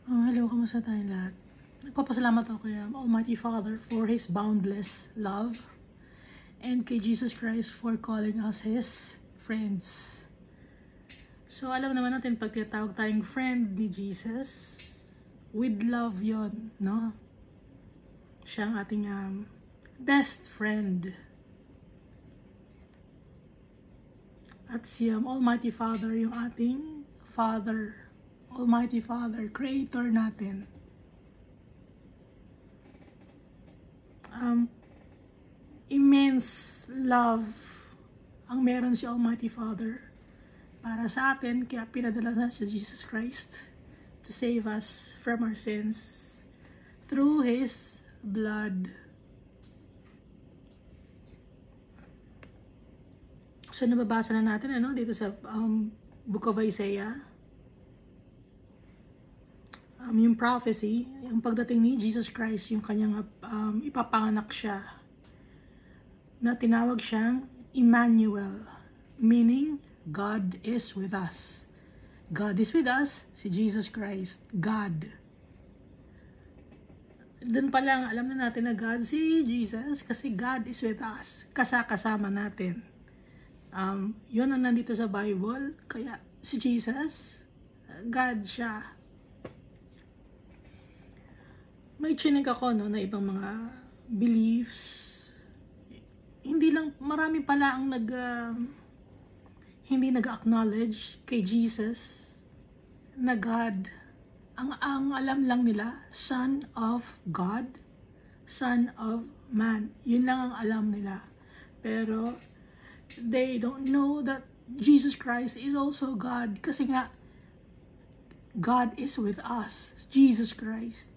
Hello, kamusta tayong lahat? Nagpapasalamat ako kay Almighty Father for His boundless love and kay Jesus Christ for calling us His friends. So, alam naman natin, pag tinatawag tayong friend ni Jesus, with love yon, no? Siya ang ating best friend. At si Almighty Father, yung ating Father, Almighty Father, Creator natin. Immense love ang meron si Almighty Father para sa atin, kaya pinadala na si Jesus Christ to save us from our sins through His blood. So, nababasa na natin dito sa Book of Isaiah. Yung prophecy, yung pagdating ni Jesus Christ, yung kanyang ipapanganak siya, na tinawag siyang Emmanuel, meaning God is with us. God is with us, si Jesus Christ, God. Doon pa lang, alam na natin na God si Jesus kasi God is with us, kasama natin. Yun ang nandito sa Bible, kaya si Jesus, God siya. May chinig ako na ibang mga beliefs. Hindi lang, marami pala ang hindi nag-acknowledge kay Jesus na God. Ang alam lang nila, Son of God, Son of Man. Yun lang ang alam nila. Pero they don't know that Jesus Christ is also God. Kasi nga, God is with us, Jesus Christ.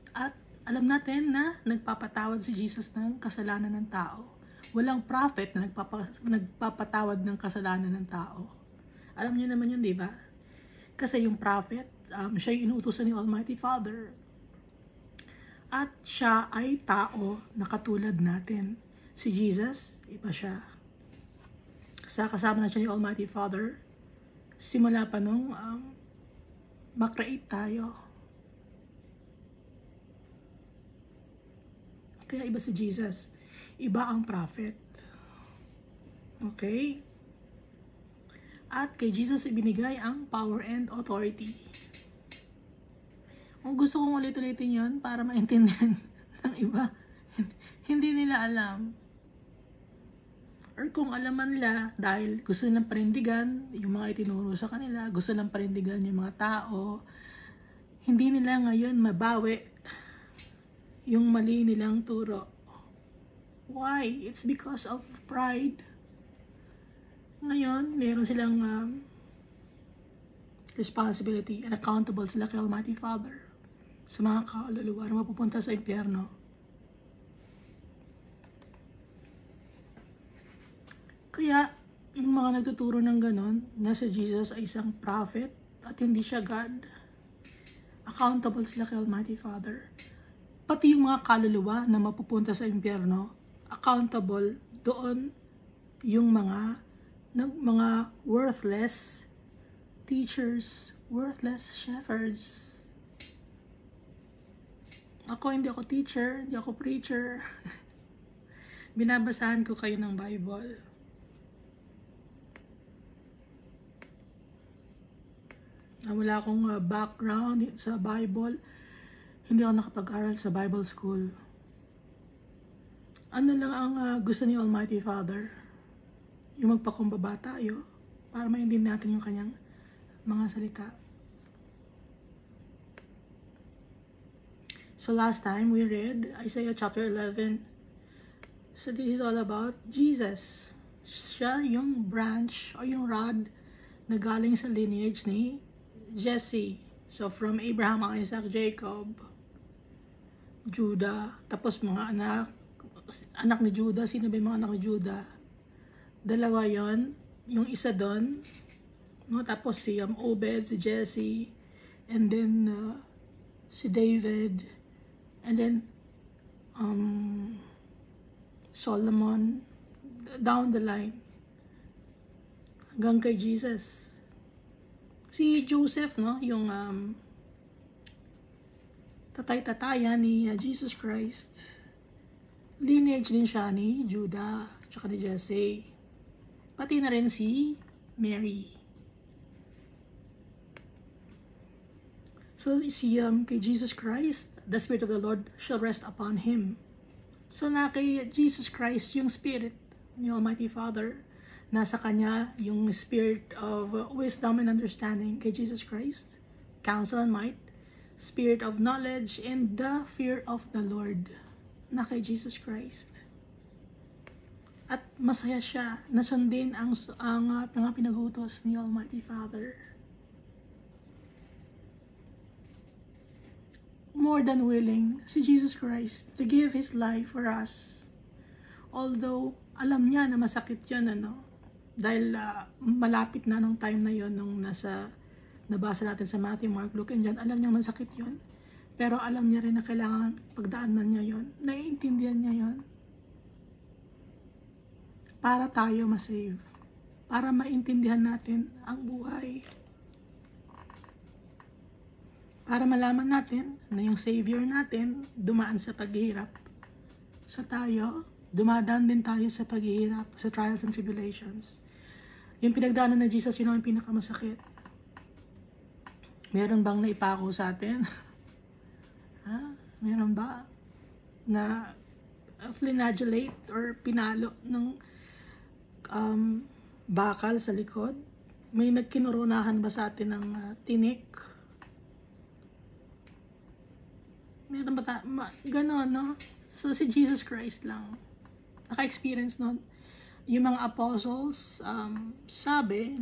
At alam natin na nagpapatawad si Jesus ng kasalanan ng tao. Walang prophet na nagpapatawad ng kasalanan ng tao. Alam niyo naman yun, di ba? Kasi yung prophet, siya yung inuutosan ni Almighty Father. At siya ay tao na katulad natin. Si Jesus, iba siya. Kasama na siya ni Almighty Father. Simula pa nung makreate tayo. Kaya iba si Jesus. Iba ang prophet. Okay? At kay Jesus ibinigay ang power and authority. Kung gusto kong ulit-ulitin yun para maintindihan ng iba, hindi nila alam. Or kung alam man nila, dahil gusto nilang parindigan yung mga itinuro sa kanila, gusto nilang parindigan yung mga tao, hindi nila ngayon mabawi yung mali nilang turo. Why? It's because of pride. Ngayon, meron silang responsibility and accountable sila kay Almighty Father sa mga kaluluwa na mapupunta sa impyerno. Kaya, yung mga nagtuturo ng ganon, na si Jesus ay isang prophet at hindi siya God, accountable sila kay Almighty Father. Pati yung mga kaluluwa na mapupunta sa impyerno, accountable doon yung mga worthless teachers, worthless shepherds. Ako, hindi ako teacher, hindi ako preacher. Binabasahan ko kayo ng Bible. Wala akong background sa Bible. Hindi ako nakapag-aral sa Bible school. Ano lang ang gusto ni Almighty Father? Yung magpakumbaba tayo para maintindihan natin yung kanyang mga salita. So last time we read Isaiah chapter 11. So this is all about Jesus. Siya yung branch o yung rod na galing sa lineage ni Jesse. So from Abraham, Isaac, Jacob, Judah, tapos mga anak ni Judah. Sino ba yung mga anak ni Judah? Dalawa yon, yung isa doon, no? Tapos si Obed, si Jesse, and then si David, and then Solomon, down the line hanggang kay Jesus. Si Joseph, no, yung tatay-tatayan ni Jesus Christ. Lineage din siya ni Judah, tsaka ni Jesse. Pati na rin si Mary. So, kay Jesus Christ, the Spirit of the Lord shall rest upon Him. So, na kay Jesus Christ, yung Spirit ni Almighty Father, nasa Kanya yung Spirit of wisdom and understanding kay Jesus Christ, counsel and might, Spirit of knowledge, and the fear of the Lord, na kay Jesus Christ. At masaya siya na sundin ang mga pinagutos ni Almighty Father. More than willing si Jesus Christ to give His life for us. Although, alam niya na masakit yun, dahil malapit na nung time na yun, nung nabasa natin sa Matthew, Mark, Luke, and John, alam niya masakit yun. Pero alam niya rin na kailangan pagdaanan niya yun. Naiintindihan niya yun. Para tayo masave. Para maintindihan natin ang buhay. Para malaman natin na yung Savior natin dumaan sa paghihirap. So tayo, dumadaan din tayo sa paghihirap, sa trials and tribulations. Yung pinagdaanan na Jesus, yun ang pinakamasakit. Meron bang naipako sa atin? Meron ba na flinagellate or pinalo ng bakal sa likod? May nagkinurunahan ba sa atin ng tinik? Meron ba ganon, no? So, si Jesus Christ lang naka-experience nun. Yung mga apostles, sabi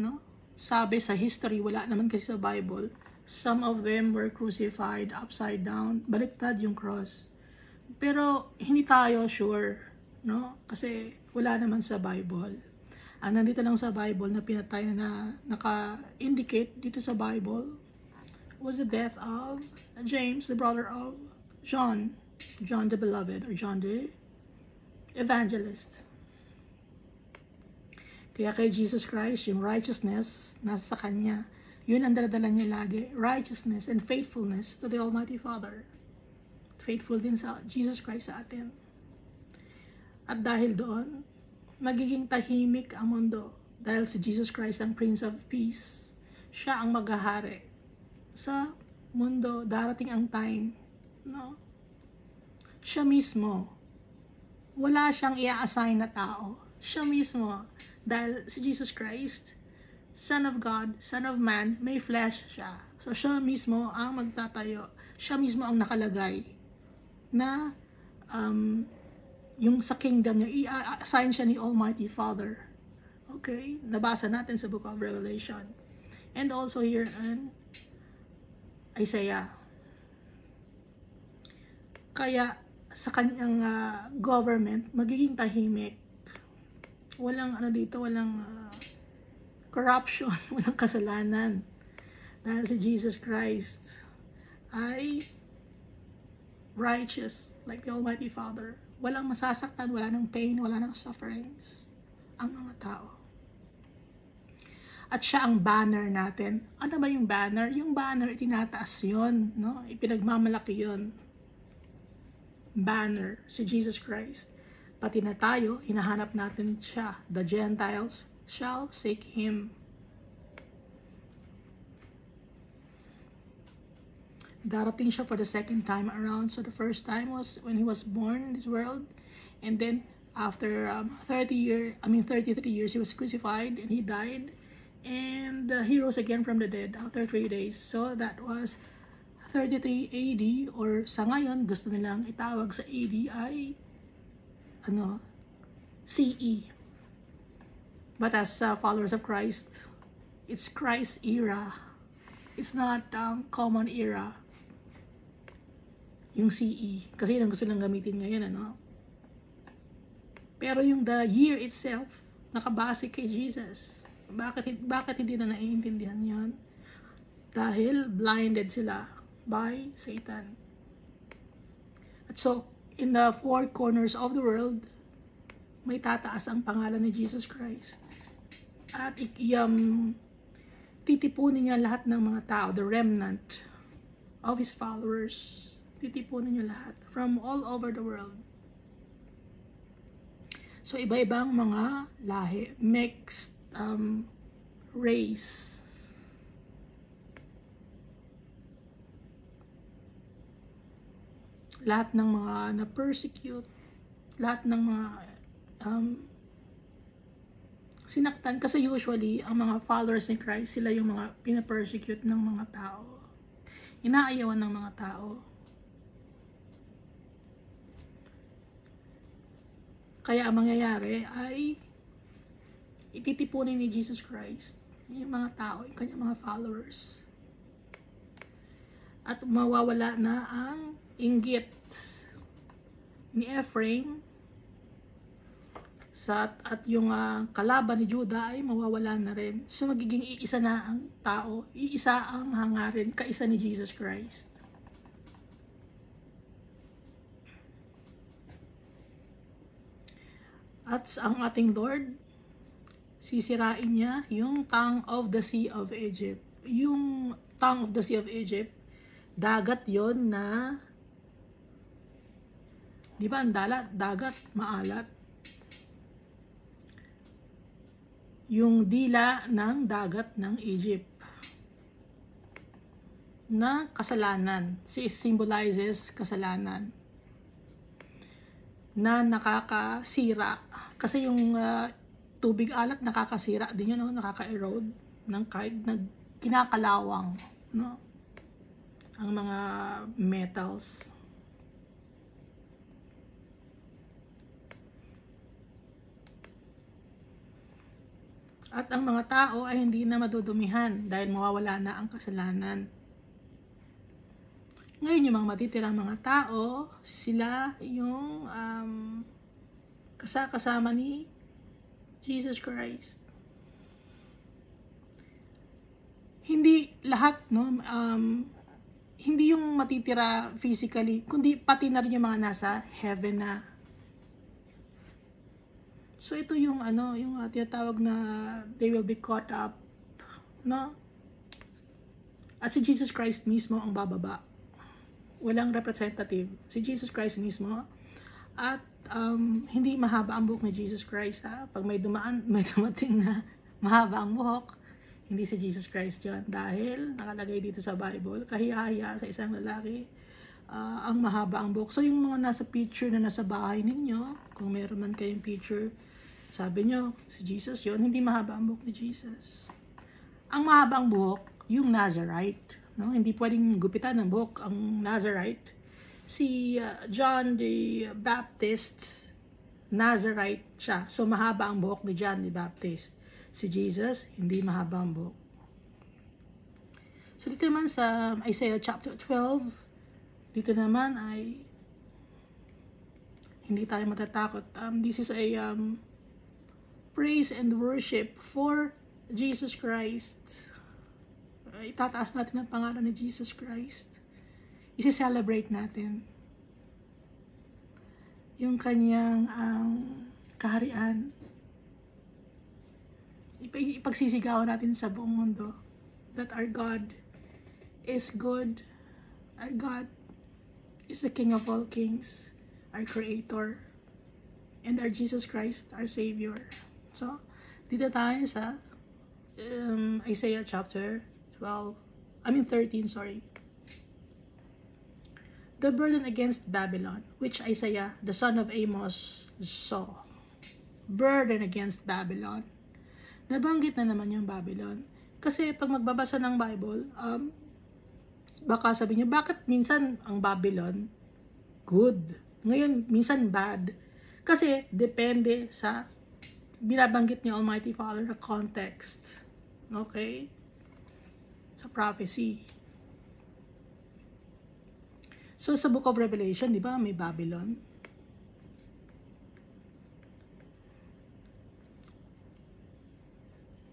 sa history, wala naman kasi sa Bible, some of them were crucified upside down, baliktad yung cross. Pero, hindi tayo sure, no? Kasi, wala naman sa Bible. Ang nandito lang sa Bible na pinatay na naka-indicate dito sa Bible was the death of James, the brother of John the Beloved, or John the Evangelist. Kaya kay Jesus Christ, yung righteousness nasa Kanya. Yun ang daladala niya lagi. Righteousness and faithfulness to the Almighty Father. Faithful din sa Jesus Christ sa atin. At dahil doon, magiging tahimik ang mundo. Dahil si Jesus Christ ang Prince of Peace. Siya ang maghahari sa mundo. Darating ang time, no? Siya mismo. Wala siyang i-assign na tao. Siya mismo. Dahil si Jesus Christ, Son of God, Son of Man, may flesh siya. So siya mismo ang magtatayo. Siya mismo ang nakalagay na yung sa kingdom niya, i-assign siya ni Almighty Father. Okay? Nabasa natin sa Book of Revelation. And also here in Isaiah. Kaya sa kanyang government, magiging tahimik. Walang walang corruption, walang kasalanan. Dahil si Jesus Christ ay righteous, like the Almighty Father. Walang masasaktan, wala ng pain, wala ng sufferings ang mga tao. At siya ang banner natin. Ano ba yung banner? Yung banner, itinataas yun, no? Ipinagmamalaki yun. Banner, si Jesus Christ. Pati na tayo, hinahanap natin siya. The Gentiles shall seek Him. Darating siya for the second time around. So the first time was when He was born in this world. And then after 33 years, He was crucified and He died. And He rose again from the dead after 3 days. So that was 33 AD, or sa ngayon, gusto nilang itawag sa AD ay CE. But as followers of Christ, it's Christ era. It's not common era. Yung CE. Kasi yun ang gusto nilang gamitin ngayon, Pero yung the year itself, nakabase kay Jesus. Bakit hindi na naiintindihan yan? Dahil blinded sila by Satan. At so, in the four corners of the world, may tataas ang pangalan ni Jesus Christ. At titipunin niya lahat ng mga tao, the remnant of His followers. Titipunin niyo lahat from all over the world. So iba-ibang mga lahi, mixed race. Lahat ng mga na-persecute, lahat ng mga sinaktan, kasi usually ang mga followers ni Christ, sila yung mga pina-persecute ng mga tao, inaayawan ng mga tao. Kaya ang mangyayari ay ititipunin ni Jesus Christ yung mga tao, yung kanyang mga followers, at mawawala na ang inggit ni Ephraim at yung kalaban ni Judah ay mawawala na rin. So magiging iisa na ang tao, iisa ang hangarin, kaisa ni Jesus Christ. At ang ating Lord, sisirain niya yung tongue of the Sea of Egypt. Yung tongue of the Sea of Egypt, dagat yon na, di ba ang dagat, maalat. Yung dila ng dagat ng Egypt na kasalanan, symbolizes kasalanan na nakakasira, kasi yung tubig alat nakakasira din yun, no? Nakaka-erode ng kahit kinakalawang, no? Ang mga metals. At ang mga tao ay hindi na madudumihan dahil mawawala na ang kasalanan. Ngayon yung mga matitirang mga tao, sila yung kasama ni Jesus Christ. Hindi lahat, no, hindi yung matitira physically, kundi pati na rin yung mga nasa heaven na. So ito yung yung tinatawag na they will be caught up, no? At si Jesus Christ mismo ang bababa. Walang representative. Si Jesus Christ mismo. At hindi mahaba ang buhok ni Jesus Christ, ha? Pag may dumating na mahaba ang buhok, hindi si Jesus Christ yun. Dahil nakalagay dito sa Bible, kahiya-hiya sa isang lalaki ang mahaba ang buhok. So yung mga nasa picture na nasa bahay ninyo, kung meron man kayong picture, sabi nyo, si Jesus yun, hindi mahaba ang buhok ni Jesus. Ang mahaba ang buhok, yung Nazarite. No? Hindi pwedeng gupitan ng buhok ang Nazarite. Si John the Baptist, Nazarite siya. So mahaba ang buhok ni John the Baptist. Si Jesus, hindi mahaba ang buhok. So dito naman sa Isaiah chapter 12, dito naman ay hindi tayo matatakot. This is a praise and worship for Jesus Christ. Itataas natin ang pangalan ni Jesus Christ. Isi-celebrate natin yung kanyang kaharian. Ipagsisigawan natin sa buong mundo that our God is good. Our God is the King of all kings, our Creator, and our Jesus Christ, our Savior. So, dito tayo sa Isaiah chapter 13, sorry. The burden against Babylon, which Isaiah, the son of Amos, saw. Burden against Babylon. Nabanggit na naman yung Babylon. Kasi pag magbabasa ng Bible, baka sabihin nyo, bakit minsan ang Babylon good? Ngayon, minsan bad. Kasi depende sa binabanggit ni Almighty Father na context. Okay? Sa prophecy. So, sa Book of Revelation, di ba, may Babylon.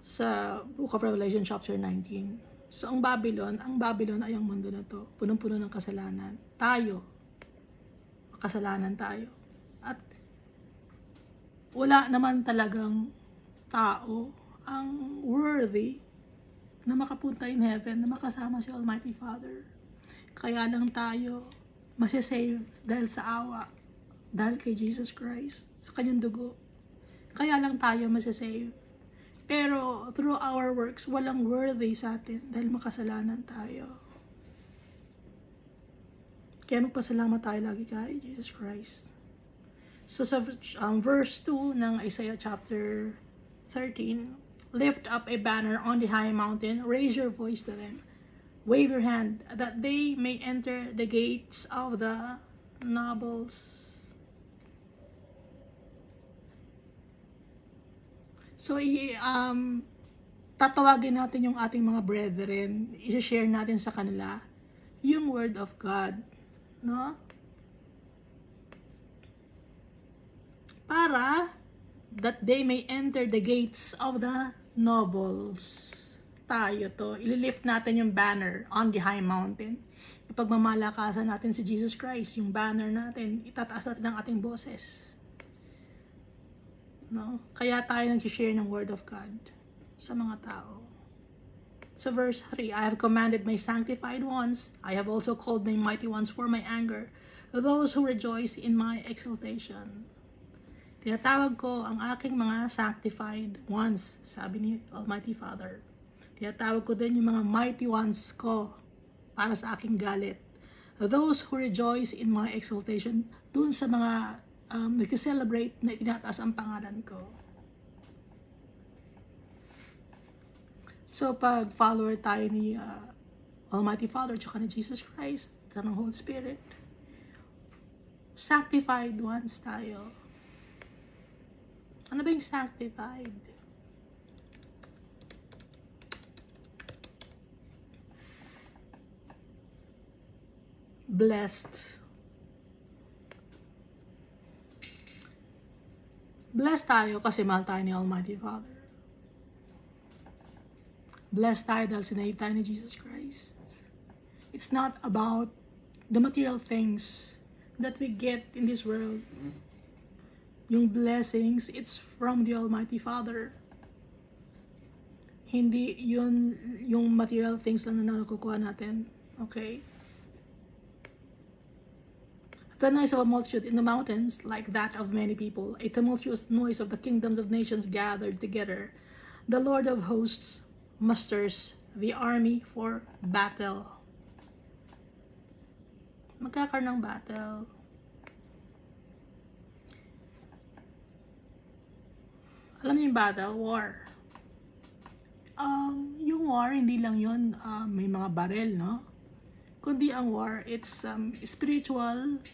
Sa Book of Revelation, chapter 19. So, ang Babylon ay ang mundo na to. Punong-puno ng kasalanan. Tayo. Makasalanan tayo. At wala naman talagang tao ang worthy na makapunta in heaven, na makasama si Almighty Father. Kaya lang tayo masisave dahil sa awa, dahil kay Jesus Christ, sa kanyang dugo. Kaya lang tayo masisave. Pero through our works, walang worthy sa atin dahil makasalanan tayo. Kaya magpasalamat tayo lagi kay Jesus Christ. So sa verse 2 ng Isaiah chapter 13, lift up a banner on the high mountain, raise your voice to them, wave your hand, that they may enter the gates of the nobles. So, tatawagin natin yung ating mga brethren, i-share natin sa kanila yung word of God, no? Para that they may enter the gates of the nobles. Tayo to, ililift natin yung banner on the high mountain. Ipagmamalakasan natin si Jesus Christ, yung banner natin, itataas natin ang ating boses. No? Kaya tayo nag-share ng word of God sa mga tao. So verse 3, I have commanded my sanctified ones, I have also called my mighty ones for my anger, those who rejoice in my exaltation. Tinatawag ko ang aking mga sanctified ones, sabi ni Almighty Father. Tinatawag ko din yung mga mighty ones ko para sa aking galit. Those who rejoice in my exaltation, dun sa mga nag-celebrate na itinataas ang pangalan ko. So, pag follower tayo ni Almighty Father tsaka ni Jesus Christ, sa ng Holy Spirit, sanctified ones tayo. Ano ba yung sanctified? Blessed. Blessed tayo kasi mahal tayo ni Almighty Father. Blessed tayo dahil sinave tayo ni Jesus Christ. It's not about the material things that we get in this world. Yung blessings, it's from the Almighty Father. Hindi yun yung material things lang na nakukuha natin. Okay? The noise of a multitude in the mountains, like that of many people, a tumultuous noise of the kingdoms of nations gathered together. The Lord of hosts musters the army for battle. Magkakaroon ng battle. Alam niyo yung battle? War. Yung war, hindi lang yun may mga barel, no? Kundi ang war, it's spiritual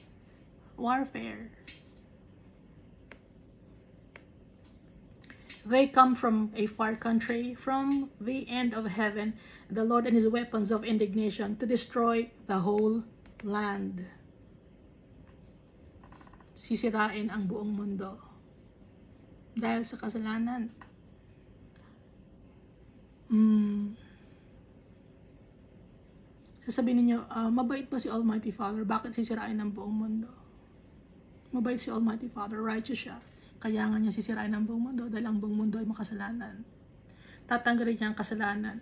warfare. They come from a far country, from the end of heaven, the Lord and his weapons of indignation to destroy the whole land. Sisirain ang buong mundo dahil sa kasalanan. Sasabihin niyo, mabait ba si Almighty Father? Bakit sisirain ang buong mundo? Mabait si Almighty Father, righteous siya. Kaya nga niya sisirain ang buong mundo dahil ang buong mundo ay makasalanan. Tatanggalin niya ang kasalanan.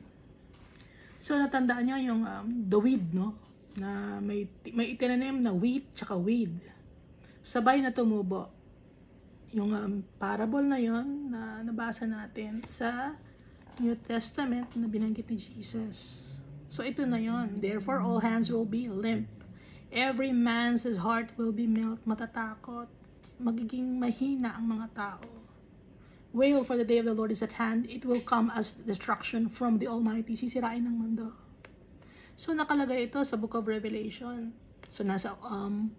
So, natandaan niyo yung the weed, no? Na may itinanim na wheat tsaka weed. Sabay na tumubo. Yung parable na yon na nabasa natin sa New Testament na binanggit ni Jesus. So, ito na yon. Therefore, all hands will be limp. Every man's heart will be melt, matatakot, magiging mahina ang mga tao. Wail, for the day of the Lord is at hand. It will come as destruction from the Almighty. Sisirain ng mundo. So, nakalagay ito sa Book of Revelation. So, nasa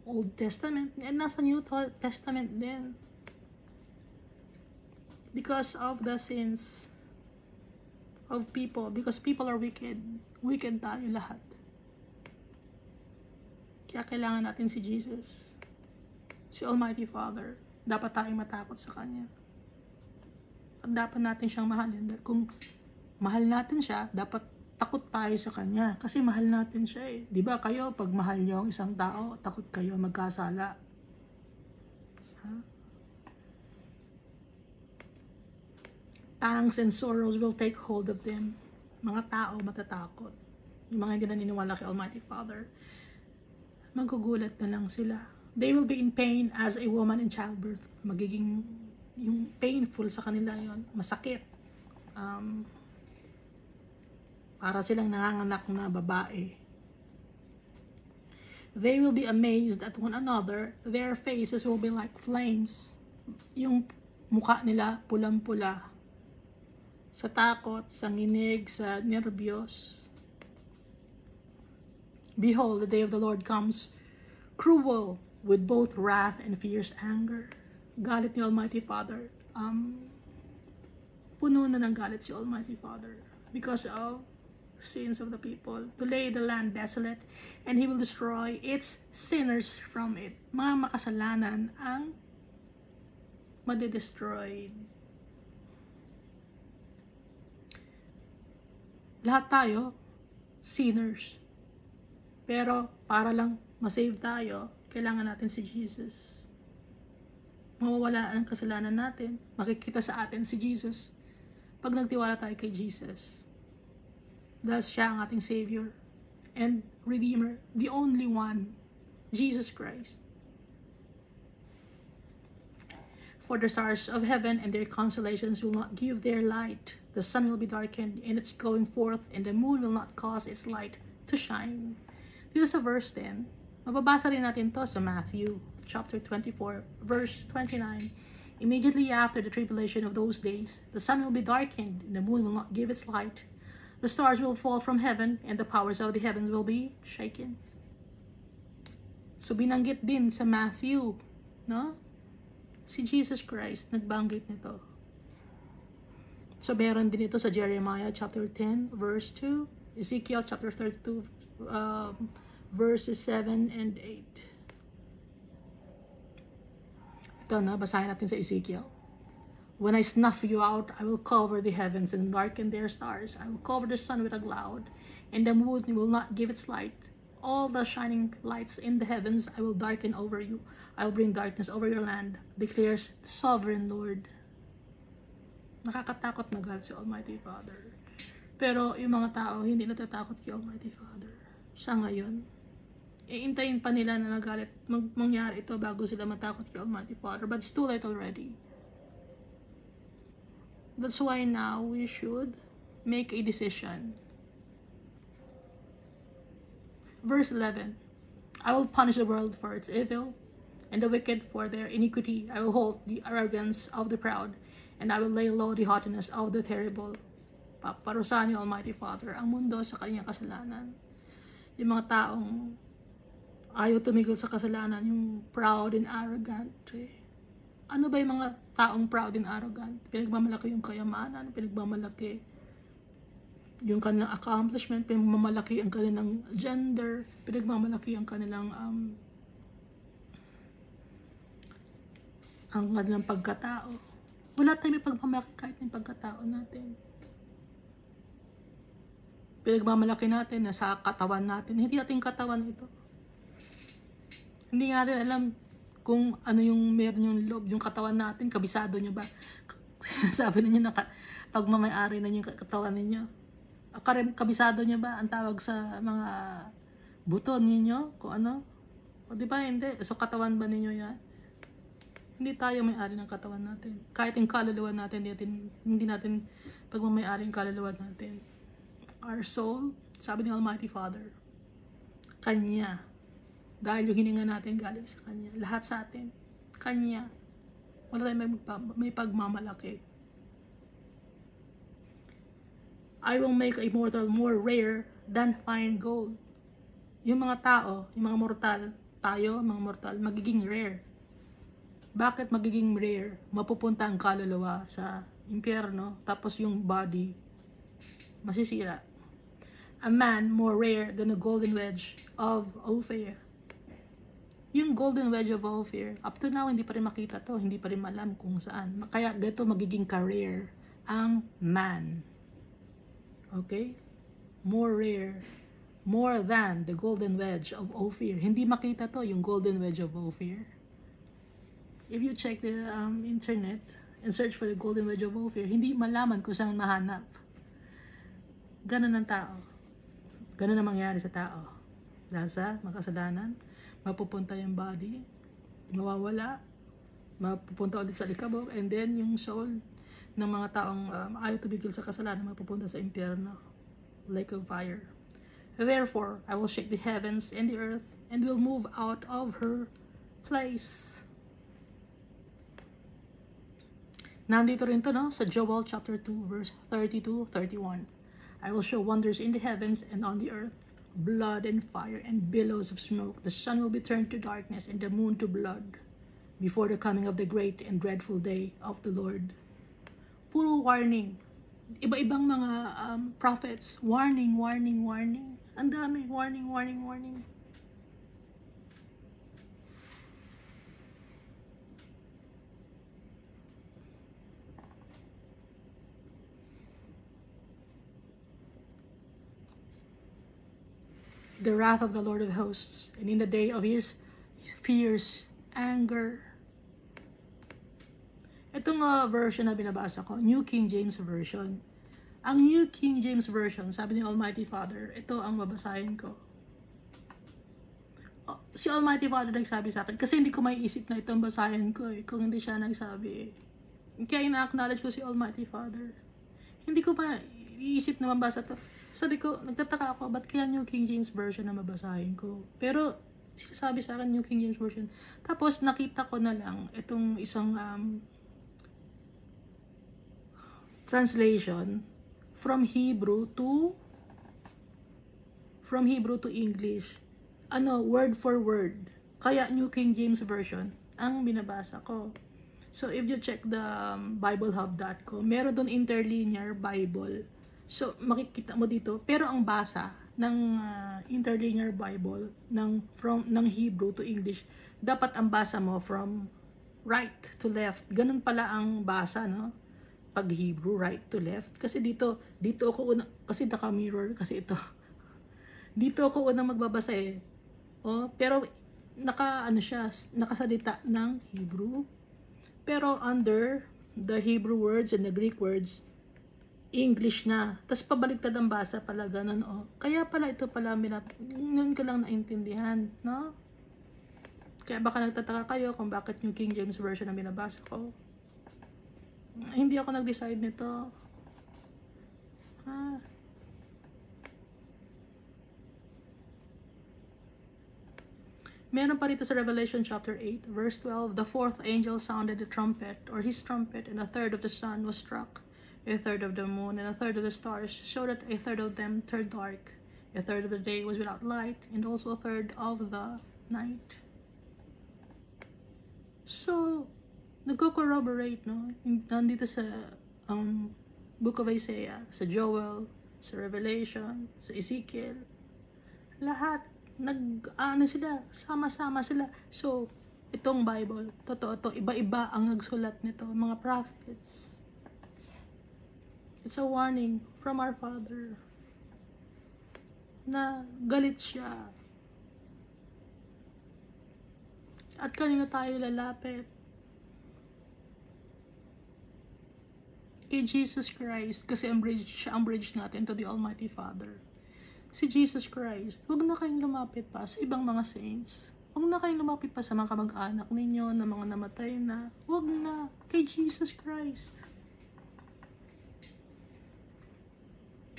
Old Testament and nasa New Testament din. Because of the sins of people. Because people are wicked. Wicked tayo lahat. Kaya kailangan natin si Jesus, si Almighty Father. Dapat tayong matakot sa Kanya. At dapat natin siyang mahalin. Kung mahal natin siya, dapat takot tayo sa Kanya. Kasi mahal natin siya eh. Diba kayo, pag mahal niyo ang isang tao, takot kayo magkasala. Ha? Pangs and sorrows will take hold of them. Mga tao matatakot. Yung mga hindi naniniwala kay Almighty Father. Magugulat na lang sila. They will be in pain as a woman in childbirth. Magiging yung painful sa kanila yon, masakit. Para silang nanganganak na babae. They will be amazed at one another. Their faces will be like flames. Yung mukha nila pulang-pula. Sa takot, sa nginig, sa nervyos. Behold, the day of the Lord comes, cruel, with both wrath and fierce anger. Galit ni Almighty Father. Puno na ng galit si Almighty Father because of sins of the people, to lay the land desolate, and He will destroy its sinners from it. Mga makasalanan ang madidestroyed. Lahat tayo, sinners. Pero para lang masave tayo, kailangan natin si Jesus. Mawawala ang kasalanan natin. Makikita sa atin si Jesus pag nagtiwala tayo kay Jesus. Dahil siya ang ating Savior and Redeemer, the only one, Jesus Christ. For the stars of heaven and their constellations will not give their light. The sun will be darkened in its going forth, and the moon will not cause its light to shine. Dito sa verse 10, mababasa rin natin to sa Matthew chapter 24, verse 29. Immediately after the tribulation of those days, the sun will be darkened, and the moon will not give its light. The stars will fall from heaven, and the powers of the heavens will be shaken. So binanggit din sa Matthew, no? Si Jesus Christ nagbanggit nito. So meron din ito sa Jeremiah chapter 10, verse 2, Ezekiel chapter 32, verses 7 and 8. Ito na, basahin natin sa Ezekiel. When I snuff you out, I will cover the heavens and darken their stars. I will cover the sun with a cloud, and the moon will not give its light. All the shining lights in the heavens I will darken over you. I will bring darkness over your land, declares the sovereign Lord. Nakakatakot na God si Almighty Father. Pero yung mga tao, hindi natatakot kay Almighty Father. Sa ngayon, iintayin pa nila na mangyari ito bago sila matakot kay Almighty Father. But it's too late already. That's why now we should make a decision. Verse 11. I will punish the world for its evil, and the wicked for their iniquity. I will hold the arrogance of the proud, and I will lay low the haughtiness of the terrible. Paparusahan ni Almighty Father ang mundo sa kanyang kasalanan. Yung mga taong ayaw tumigil sa kasalanan, yung proud and arrogant. Ano ba yung mga taong proud and arrogant? Pinagmamalaki yung kayamanan, pinagmamalaki yung kanilang accomplishment, pinagmamalaki ang kanilang gender, pinagmamalaki ang kanilang pagkatao. Wala tayong pagmamalaki kahit yung pagkatao natin. Pinagmamalaki natin na sa katawan natin. Hindi natin katawan ito. Hindi natin alam kung ano yung meron yung loob, yung katawan natin. Kabisado nyo ba? Sabi ninyo na pagmamayari na yung katawan ninyo. Kabisado nyo ba ang tawag sa mga buto ninyo? Kung ano? O di ba hindi? So katawan ba ninyo yan? Hindi tayo may-ari ng katawan natin. Kahit yung kaluluwa natin, hindi natin pagmamayari yung kaluluwa natin. Our soul, sabi ng Almighty Father, Kanya. Dahil yung hininga natin galing sa Kanya. Lahat sa atin, Kanya. Wala tayong may pagmamalaki. I will make a mortal more rare than fine gold. Yung mga tao, yung mga mortal, tayo, mga mortal, magiging rare. Bakit magiging rare? Mapupunta ang kaluluwa sa impyerno, tapos yung body masisira. A man more rare than a golden wedge of Ophir. Yung golden wedge of Ophir, up to now hindi pa rin makita to, hindi pa rin malam kung saan. Kaya dito magiging ka-rare ang man. Okay? More rare, more than the golden wedge of Ophir. Hindi makita to, yung golden wedge of Ophir. If you check the internet and search for the golden wedge of Ophir, hindi malaman kung saan mahanap. Ganun ang tao. Ganun ang mangyari sa tao. Dahil sa makasalanan. mapupunta yung body, mawawala, mapupunta ulit sa likabok, and then yung soul ng mga taong ayaw tumigil sa kasalanan mapupunta sa impyerno, lake of fire. Therefore, I will shake the heavens and the earth and will move out of her place. Nandito rin to, no? Sa Joel chapter 2, verse 32-31. I will show wonders in the heavens and on the earth, blood and fire and billows of smoke. The sun will be turned to darkness and the moon to blood before the coming of the great and dreadful day of the Lord. Puro warning. Iba-ibang mga prophets. Warning, warning, warning. Ang dami. Warning, warning, warning. The wrath of the Lord of hosts, and in the day of his fierce anger. Itong version na binabasa ko, New King James Version. Ang New King James Version, sabi ni Almighty Father, ito ang babasahin ko. Si Almighty Father nagsabi sa akin, kasi hindi ko maiisip na itong basahin ko kung hindi siya nagsabi. Kaya ina-acknowledge ko si Almighty Father. Hindi ko pa iisip na mabasa to. Sabi ko, nagtataka ako, ba't kaya New King James Version na mabasahin ko? Pero, sinasabi sa akin New King James Version. Tapos, nakita ko na lang itong isang translation from Hebrew to English. Word for word. Kaya New King James Version ang binabasa ko. So if you check the BibleHub.com, meron doon interlinear Bible. So makikita mo dito, pero ang basa ng interlinear Bible ng Hebrew to English, dapat ang basa mo from right to left. Ganun pala ang basa, no? Pag Hebrew, right to left. Kasi dito ako una, kasi naka-mirror kasi ito. Dito ako unang magbabasa eh. Pero nakasalita ng Hebrew. Pero under the Hebrew words and the Greek words, English na. Tapos pabaliktad ang basa pala, ganun Kaya pala ito pala, nun ko lang naintindihan, no? Kaya baka nagtataka kayo kung bakit New King James Version ang binabasa ko. Hindi ako nag-decide nito. Meron pa rito sa Revelation chapter 8, verse 12, the fourth angel sounded the trumpet, or his trumpet, and a third of the sun was struck, a third of the moon, and a third of the stars, so that a third of them turned dark. A third of the day was without light, and also a third of the night. So, nagko-corroborate, no? Nandito sa Book of Isaiah, sa Joel, sa Revelation, sa Ezekiel. Lahat, sila, sama-sama sila. So, itong Bible, totoo to, iba-iba ang nagsulat nito, mga prophets. It's a warning from our Father na galit siya. At kanino tayo lalapit? Kay Jesus Christ, kasi siya ang bridge natin to the Almighty Father. Si Jesus Christ, huwag na kayong lumapit pa sa ibang mga saints. Huwag na kayong lumapit pa sa mga kamag-anak ninyo na mga namatay na. Huwag na. Kay Jesus Christ.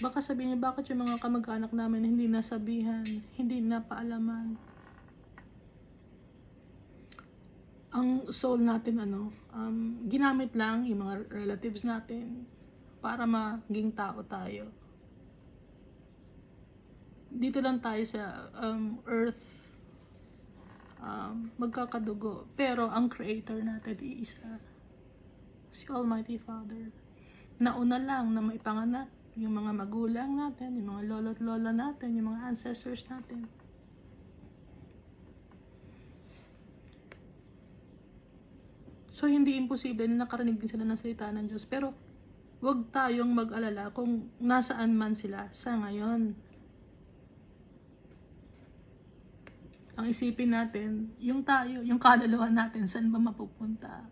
Baka sabihin niyo, bakit yung mga kamag-anak namin hindi nasabihan, hindi napaalaman? Ang soul natin, ginamit lang yung mga relatives natin para maging tao tayo. Dito lang tayo sa earth, magkakadugo. Pero ang creator natin iisa, si Almighty Father. Nauna lang na maipanganak yung mga magulang natin, yung mga lolo't lola natin, yung mga ancestors natin. So, hindi imposible na nakarinig din sila ng salita ng Diyos. Pero, huwag tayong mag-alala kung nasaan man sila sa ngayon. Ang isipin natin, yung kaluluwa natin, saan ba mapupunta?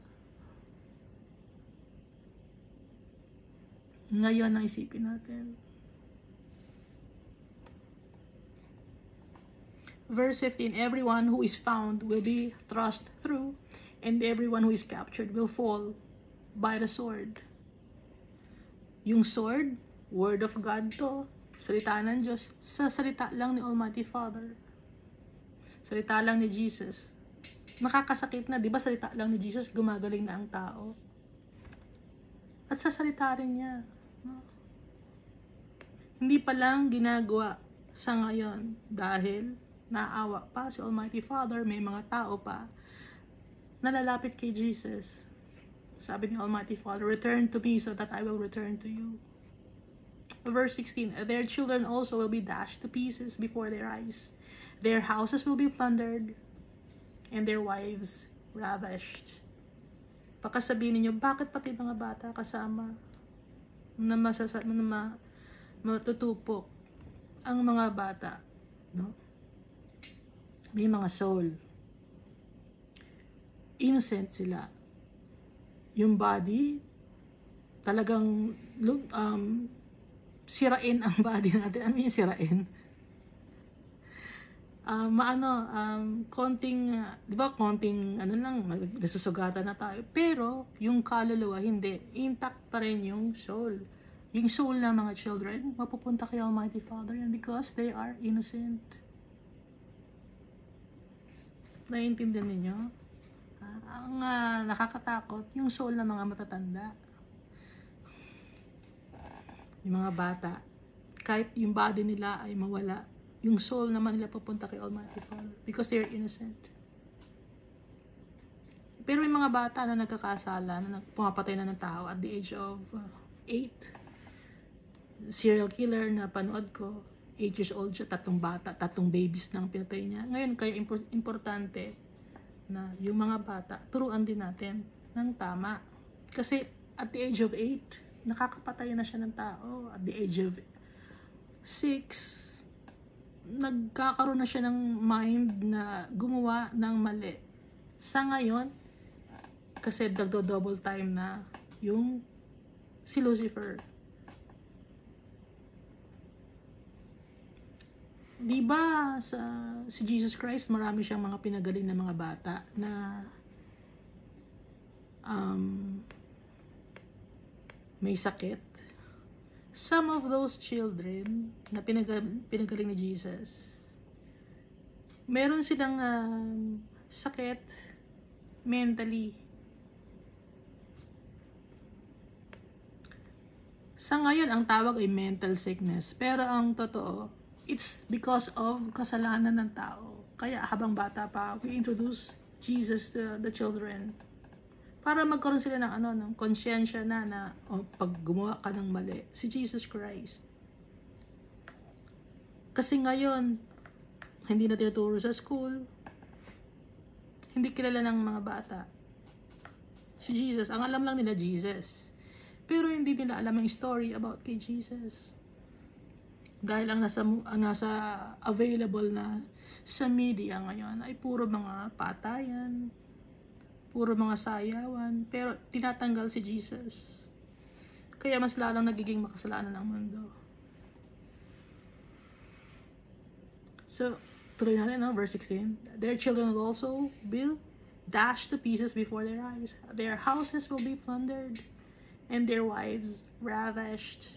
Ngayon ang isipin natin. Verse 15, everyone who is found will be thrust through, and everyone who is captured will fall by the sword. Yung sword, word of God to, salita ng Diyos, sa salita lang ni Almighty Father. Salita lang ni Jesus. Nakakasakit na, di ba salita lang ni Jesus, gumagaling na ang tao. At sa salita rin niya. No? Hindi pa lang ginagawa sa ngayon dahil naawa pa si Almighty Father, may mga tao pa nalalapit kay Jesus. Sabi ni Almighty Father, return to me so that I will return to you. Verse 16, their children also will be dashed to pieces before their eyes. Their houses will be plundered and their wives ravished. Baka sabihin ninyo, bakit pati mga bata kasama na matutupok ang mga bata, no? May mga soul. Innocent sila. Yung body, talagang sirain ang body natin. Ano yung sirain? Konting, di ba, konting, nasusugatan na tayo. Pero, yung kaluluwa, hindi. Intact pa rin yung soul. Yung soul ng mga children, mapupunta kay Almighty Father yan because they are innocent. Naiintindihan ninyo? Ang nakakatakot, yung soul ng mga matatanda. Yung mga bata, kahit yung body nila ay mawala, yung soul naman nila papunta kay Almighty Father because they're innocent. Pero may mga bata na nagkakasala, na pumapatay na ng tao at the age of 8. Serial killer na panood ko, 8 years old siya, 3 bata, 3 babies nang pinatay niya. Ngayon, kaya importante na yung mga bata, turuan din natin ng tama. Kasi at the age of 8, nakakapatay na siya ng tao. At the age of 6, nagkakaroon na siya ng mind na gumawa ng mali. Sa ngayon, kasi double time na yung si Lucifer. Diba si Jesus Christ, marami siyang mga pinagaling na mga bata na may sakit. Some of those children na pinagaling ni Jesus, meron silang sakit mentally. Sa ngayon, ang tawag ay mental sickness. Pero ang totoo, it's because of kasalanan ng tao. Kaya habang bata pa, we introduce Jesus to the children. Para magkaroon sila ng konsyensya na pag gumawa ka ng mali, si Jesus Christ. Kasi ngayon, hindi na tinuturo sa school, hindi kilala ng mga bata si Jesus. Ang alam lang nila Jesus. Pero hindi nila alam ang story about kay Jesus. Dahil ang nasa available na sa media ngayon ay puro mga patayan, puro mga sayawan, pero tinatanggal si Jesus. Kaya mas lalong nagiging makasalanan ng mundo. So, tuloy natin, no? Verse 16. Their children will also be dashed to pieces before their eyes. Their houses will be plundered, and their wives ravished.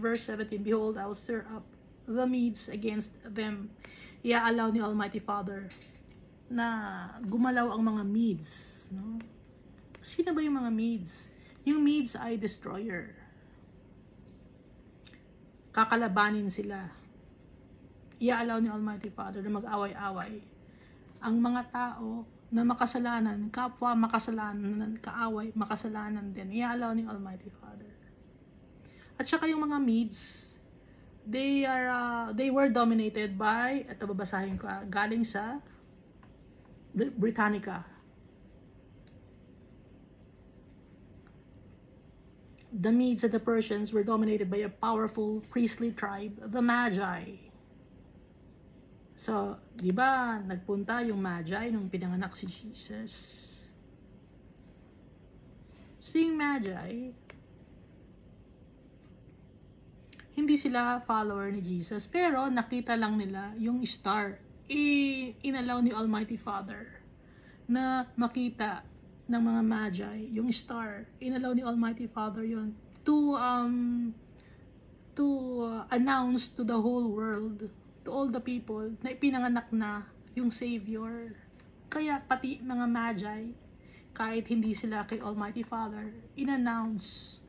Verse 17, behold, I will stir up the Medes against them. Ia-allow ni Almighty Father na gumalaw ang mga Medes. No? Sino ba yung mga Medes? Yung Medes ay destroyer. Kakalabanin sila. Ia-allow ni Almighty Father na mag-away-away. Ang mga tao na makasalanan, kapwa makasalanan, kaaway, makasalanan din. Ia-allow ni Almighty Father. At saka yung mga Medes, they were dominated by, ito babasahin ko, galing sa Britannica. The Medes and the Persians were dominated by a powerful priestly tribe, the Magi. So, di ba, nagpunta yung Magi nung pinanganak si Jesus. So, yung Magi, hindi sila follower ni Jesus, pero nakita lang nila yung star. inallow ni Almighty Father na makita ng mga magi, yung star. Inallow ni Almighty Father yun to announce to the whole world, to all the people, na ipinanganak na yung Savior. Kaya pati mga magi, kahit hindi sila kay Almighty Father, in-announce,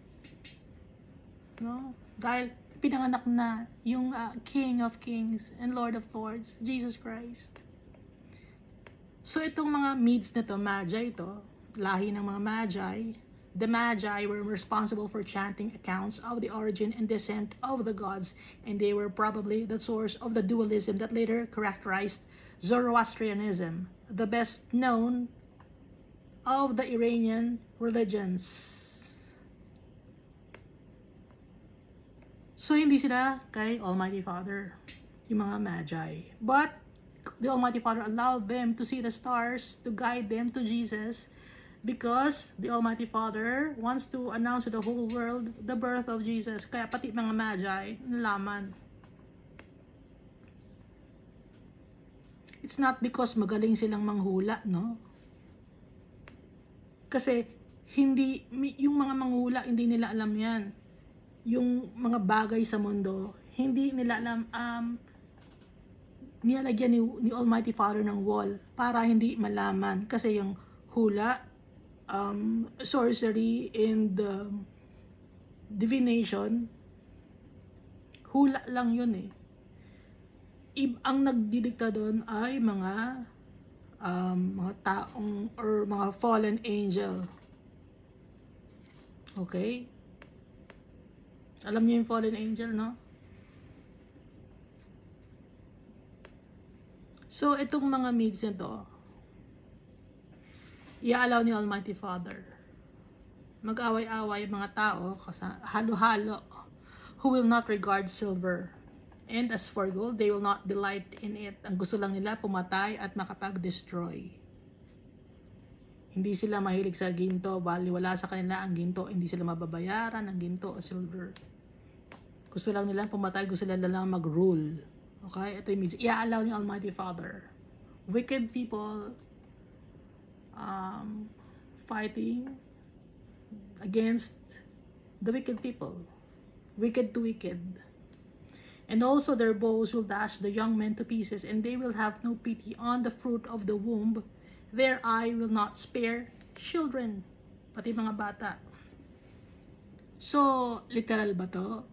no? Dahil pinanganak na yung King of Kings and Lord of Lords, Jesus Christ. So itong mga Medes na to, magi ito, lahi ng mga magi. The magi were responsible for chanting accounts of the origin and descent of the gods, and they were probably the source of the dualism that later characterized Zoroastrianism, the best known of the Iranian religions. So, hindi sila kay Almighty Father, yung mga magi. But, the Almighty Father allowed them to see the stars to guide them to Jesus because the Almighty Father wants to announce to the whole world the birth of Jesus. Kaya pati mga magi, nalaman. It's not because magaling silang manghula, no? Kasi, yung mga manghula, hindi nila alam yan. Yung mga bagay sa mundo, hindi nila alam, nilalagyan ni Almighty Father ng wall para hindi malaman. Kasi yung hula, sorcery, and divination, hula lang yun eh. Ang nagdidikta doon ay mga taong or mga fallen angel. Okay? Alam niyo yung fallen angel, no? So, itong mga Medes nito, i-allow ni Almighty Father. Mag-away-away mga tao, halo-halo, who will not regard silver. And as for gold, they will not delight in it. Ang gusto lang nila, pumatay at makapag-destroy. Hindi sila mahilig sa ginto, bali wala sa kanila ang ginto, hindi sila mababayaran ng ginto o silver. Gusto lang nilang pumatay, gusto lang mag-rule. Okay? Ito yung means, i-allow ni Almighty Father. Wicked people fighting against the wicked people. Wicked to wicked. And also their bows will dash the young men to pieces, and they will have no pity on the fruit of the womb. Their eye will not spare children. Pati mga bata. So, literal ba to?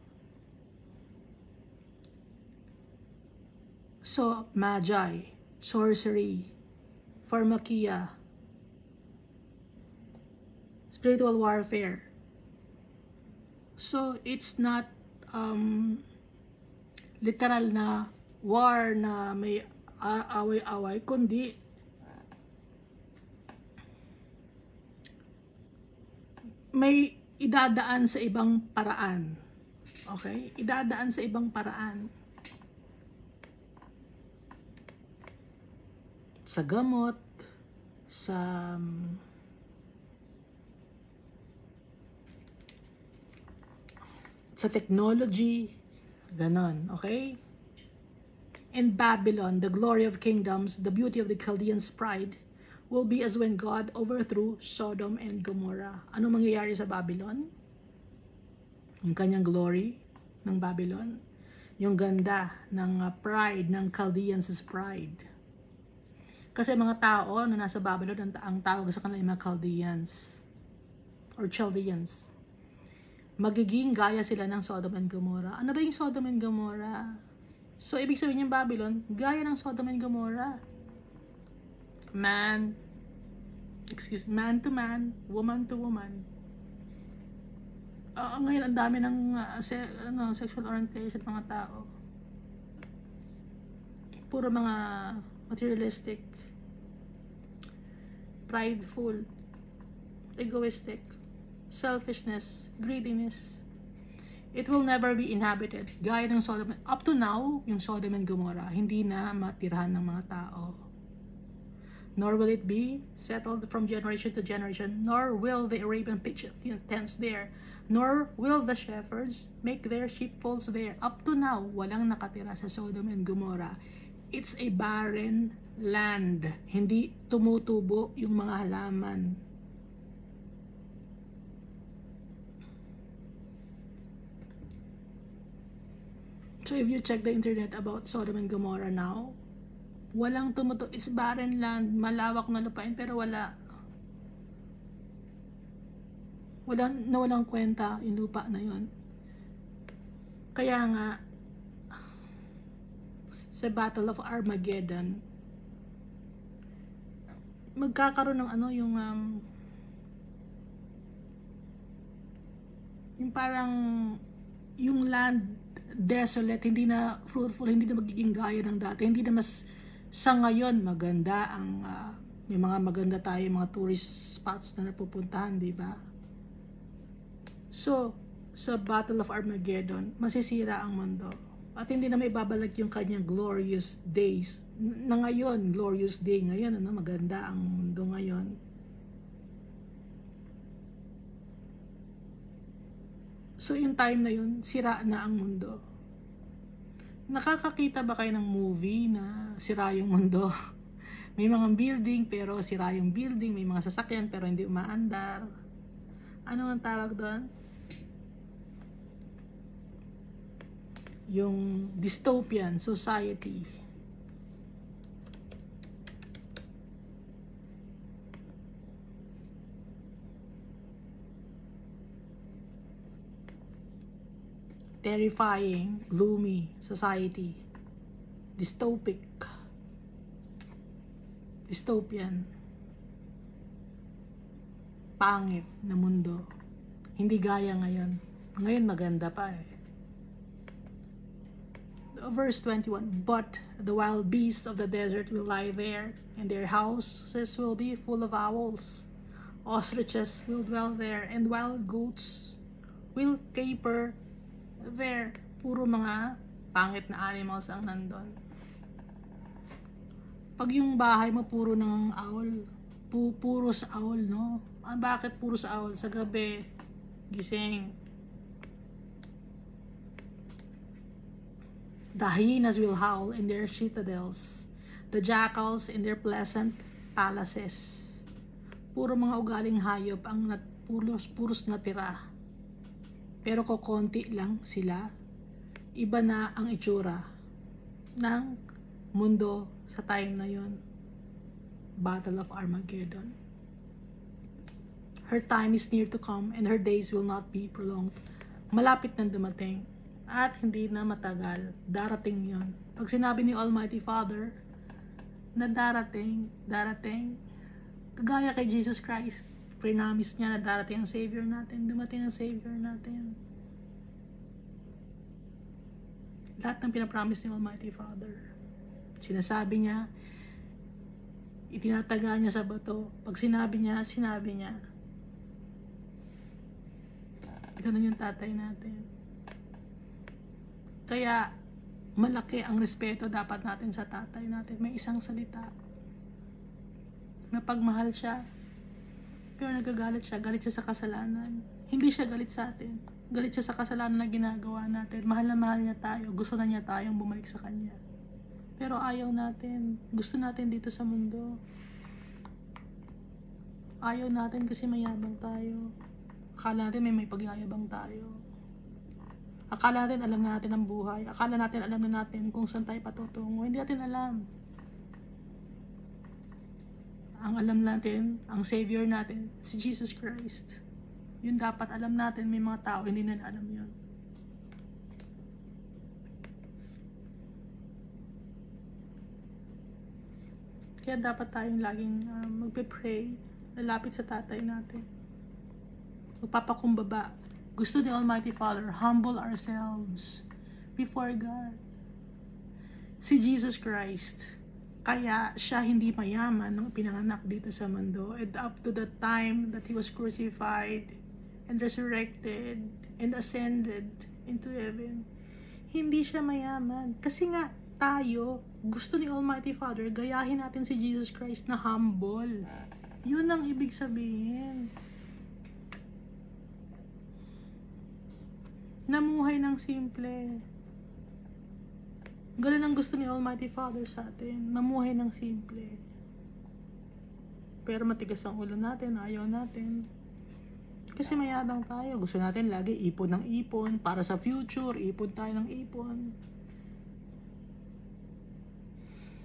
So, magi, sorcery, pharmakia, spiritual warfare. So, it's not literal na war na may away-away, kundi may idadaan sa ibang paraan. Okay? Idadaan sa ibang paraan. Sa gamot, sa technology, ganon, okay? In Babylon, the glory of kingdoms, the beauty of the Chaldeans' pride, will be as when God overthrew Sodom and Gomorrah. Ano mangyayari sa Babylon? Yung kanyang glory ng Babylon, yung ganda ng pride, ng Chaldeans' pride. Kasi mga tao na nasa Babylon, ang tawag sa kanila yung mga Chaldeans or Chaldeans. Magiging gaya sila ng Sodom and Gomorrah. Ano ba yung Sodom and Gomorrah? So, ibig sabihin yung Babylon, gaya ng Sodom and Gomorrah. Man to man, woman to woman. Ngayon, ang dami ng sexual orientation mga tao. Puro mga materialistic, prideful, egoistic, selfishness, greediness. It will never be inhabited. Gaya ng Sodom. Up to now, yung Sodom and Gomorrah, hindi na matirahan ng mga tao. Nor will it be settled from generation to generation, nor will the Arabian pitch tents there, nor will the shepherds make their sheepfolds there. Up to now, walang nakatira sa Sodom and Gomorrah. It's a barren land. Hindi tumutubo yung mga halaman. So if you check the internet about Sodom and Gomorrah now, walang tumutubo. It's barren land, malawak na lupain, pero walang kwenta yung lupa na yun. Kaya nga, sa Battle of Armageddon, magkakaroon ng yung parang yung land desolate, hindi na fruitful, hindi na magiging gaya ng dati, hindi na mas sa ngayon maganda ang may mga maganda tayo, mga tourist spots na napupuntahan, di ba? So sa Battle of Armageddon, masisira ang mundo at hindi na may babalik yung kanyang glorious days na ngayon. Glorious day ngayon, maganda ang mundo ngayon. So yung time na yun, sira na ang mundo. Nakakakita ba kayo ng movie na sira yung mundo? May mga building pero sira yung building, may mga sasakyan pero hindi umaandar. Ano ang tawag doon? Yung dystopian society. Terrifying, gloomy society. Dystopian. Pangit na mundo. Hindi gaya ngayon. Ngayon maganda pa eh. Verse 21, but the wild beasts of the desert will lie there, and their houses will be full of owls. Ostriches will dwell there, and wild goats will caper there. Puro mga pangit na animals ang nandun. Pag yung bahay mo puro ng owl, puro sa owl, no? Bakit puro sa owl? Sa gabi, gising. The hyenas will howl in their citadels, the jackals in their pleasant palaces. Puro mga ugaling hayop ang puros natira. Pero kokonti lang sila. Iba na ang itsura ng mundo sa time na yon. Battle of Armageddon. Her time is near to come and her days will not be prolonged. Malapit nang dumating. At hindi na matagal, darating yon. Pag sinabi ni Almighty Father na darating, kagaya kay Jesus Christ, prinamis niya na darating ang Savior natin, dumating ang Savior natin. Lahat ng pinapromise ni Almighty Father. Sinasabi niya, itinataga niya sa bato. Pag sinabi niya. Ganun yung tatay natin. Kaya, malaki ang respeto dapat natin sa tatay natin. May isang salita. Napagmahal siya. Pero nagagalit siya. Galit siya sa kasalanan. Hindi siya galit sa atin. Galit siya sa kasalanan na ginagawa natin. Mahal na mahal niya tayo. Gusto na niya tayong bumalik sa kanya. Pero ayaw natin. Gusto natin dito sa mundo. Ayaw natin kasi mayabang tayo. Akala natin may pagyayabang tayo. Akala natin alam na natin ang buhay. Akala natin alam na natin kung saan tayo patutungo. Hindi natin alam. Ang alam natin, ang Savior natin, si Jesus Christ. Yun dapat alam natin. May mga tao, hindi nila alam yun. Kaya dapat tayong laging magpe-pray, lalapit sa tatay natin. Magpapakumbaba. Gusto ni Almighty Father, humble ourselves before God. Si Jesus Christ, kaya siya hindi mayaman nung pinanganak dito sa mundo. And up to the time that He was crucified and resurrected and ascended into heaven, hindi siya mayaman. Kasi nga, tayo, gusto ni Almighty Father, gayahin natin si Jesus Christ na humble. Yun ang ibig sabihin. Namuhay ng simple. Ganun ang gusto ni Almighty Father sa atin, mamuhay ng simple. Pero matigas ang ulo natin, ayaw natin. Kasi mayabang tayo, gusto natin lagi ipon ng ipon, para sa future, ipon tayo ng ipon.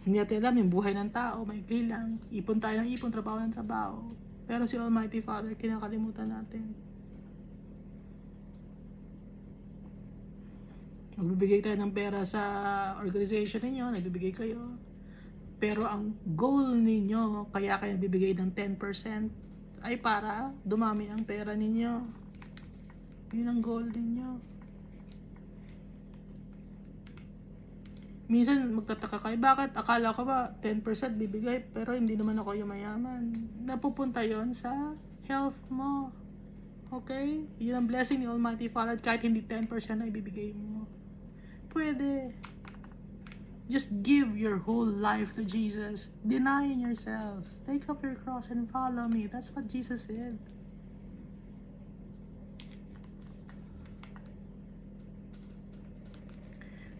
Hindi natin alam yung buhay ng tao, maikli lang. Ipon tayo ng ipon, trabaho ng trabaho. Pero si Almighty Father, kinakalimutan natin. Magbibigay tayo ng pera sa organization ninyo, nagbibigay kayo. Pero ang goal ninyo, kaya kayo bibigay ng 10%, ay para dumami ang pera ninyo. Yun ang goal ninyo. Minsan magtataka kayo, bakit akala ko ba 10% bibigay, pero hindi naman ako yung mayaman. Napupunta yon sa health mo. Okay? Yun ang blessing ni Almighty Father, kahit hindi 10% na ibibigay mo. Pwede. Just give your whole life to Jesus. Denying yourself. Take up your cross and follow me. That's what Jesus said.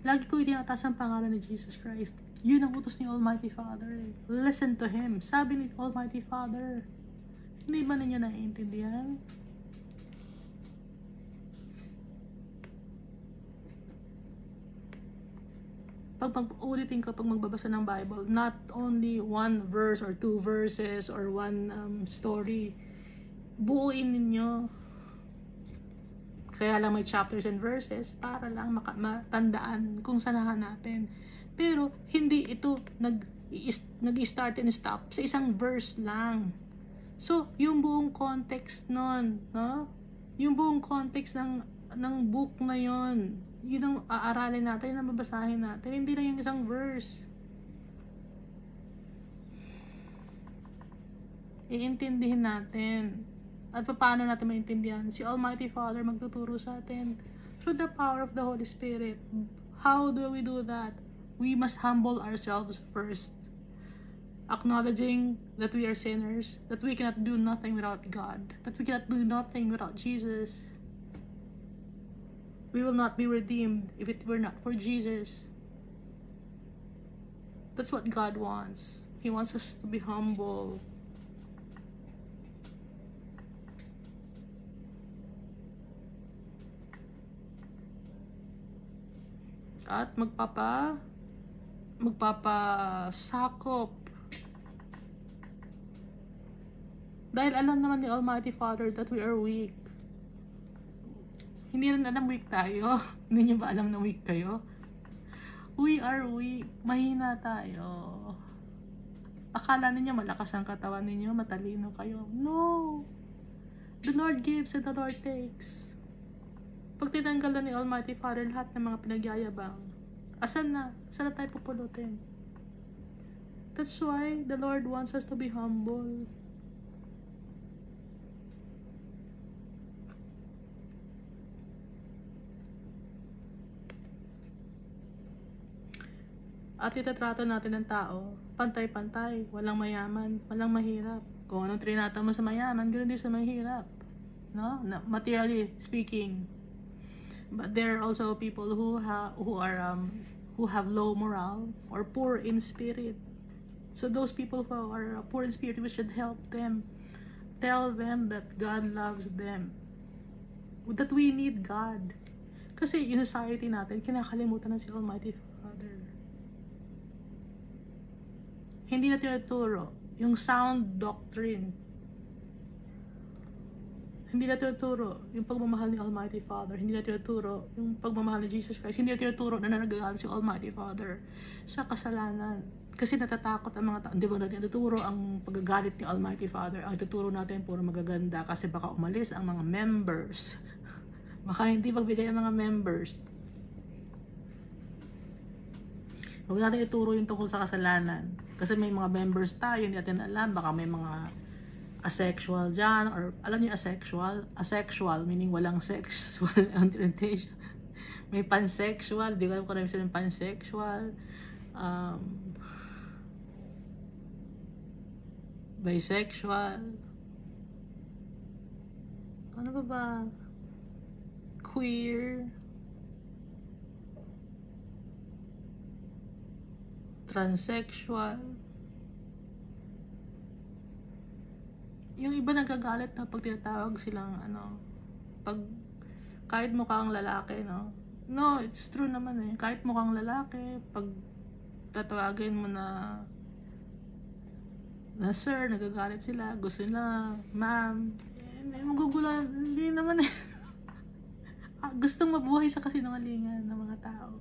Lagi ko itinataas ang pangalan ni Jesus Christ. Yun ang utos ni Almighty Father. Listen to Him. Sabi ni Almighty Father. Hindi ba ninyo naiintindihan? Ulitin ko pag magbabasa ng Bible, not only one verse or two verses or one story. Buuin ninyo. Kaya lang may chapters and verses para lang matandaan kung saan natin. Pero hindi ito nag-start and stop sa isang verse lang. So, yung buong context nun, no? Yung buong context ng book na yon, yun ang aaralin natin, yun ang babasahin natin. Hindi na yung isang verse. Iintindihin natin. At paano natin maintindihan? Si Almighty Father magtuturo sa atin through the power of the Holy Spirit. How do we do that? We must humble ourselves first. Acknowledging that we are sinners, that we cannot do nothing without God, that we cannot do nothing without Jesus. We will not be redeemed if it were not for Jesus. That's what God wants. He wants us to be humble. At magpapasakop. Dahil alam naman ni Almighty Father that we are weak. Hindi rin alam weak tayo. Hindi niyo ba alam na weak kayo? We are weak. Mahina tayo. Akala ninyo malakas ang katawan ninyo, matalino kayo. No! The Lord gives and the Lord takes. Pag tinanggal na ni Almighty Father lahat ng mga pinagyayabang, asan na? Saan na tayo pupulutin? That's why the Lord wants us to be humble. At itatrato natin ng tao, pantay-pantay, walang mayaman, walang mahirap. Kung anong trinata mo sa mayaman, ganoon din sa mahirap. No? Materially speaking. But there are also people who have low morale or poor in spirit. So those people who are poor in spirit, we should help them. Tell them that God loves them. That we need God. Kasi yung society natin, kinakalimutan na si Almighty Father. Hindi na tinuturo yung sound doctrine. Hindi na tinuturo yung pagmamahal ni Almighty Father. Hindi na tinuturo yung pagmamahal ni Jesus Christ. Hindi na tinuturo na nagagalit si Almighty Father sa kasalanan. Kasi natatakot ang mga tao. Hindi ba natin tinuturo ang pagagalit ni Almighty Father? Ang tuturo natin puro magaganda kasi baka umalis ang mga members. Baka hindi pagbigay ang mga members. Huwag natin ituro yung tungkol sa kasalanan. Kasi may mga members tayo, hindi natin alam. Baka may mga asexual dyan. Or alam niyo asexual? Asexual, meaning walang sexual orientation. May pansexual. Di ko alam kung ano yung pansexual. Bisexual. Ano ba? Queer. transsexual. Yung iba nagagalit na pag tinatawag silang pag kahit mukhang lalaki, no? No, it's true naman eh. Kahit mukhang lalaki, pag tatawagin mo na sir, nagagalit sila. Gusto nila, ma'am. Magugulan. Hindi naman eh. Gustong mabuhay sa kasinungalingan ng mga tao.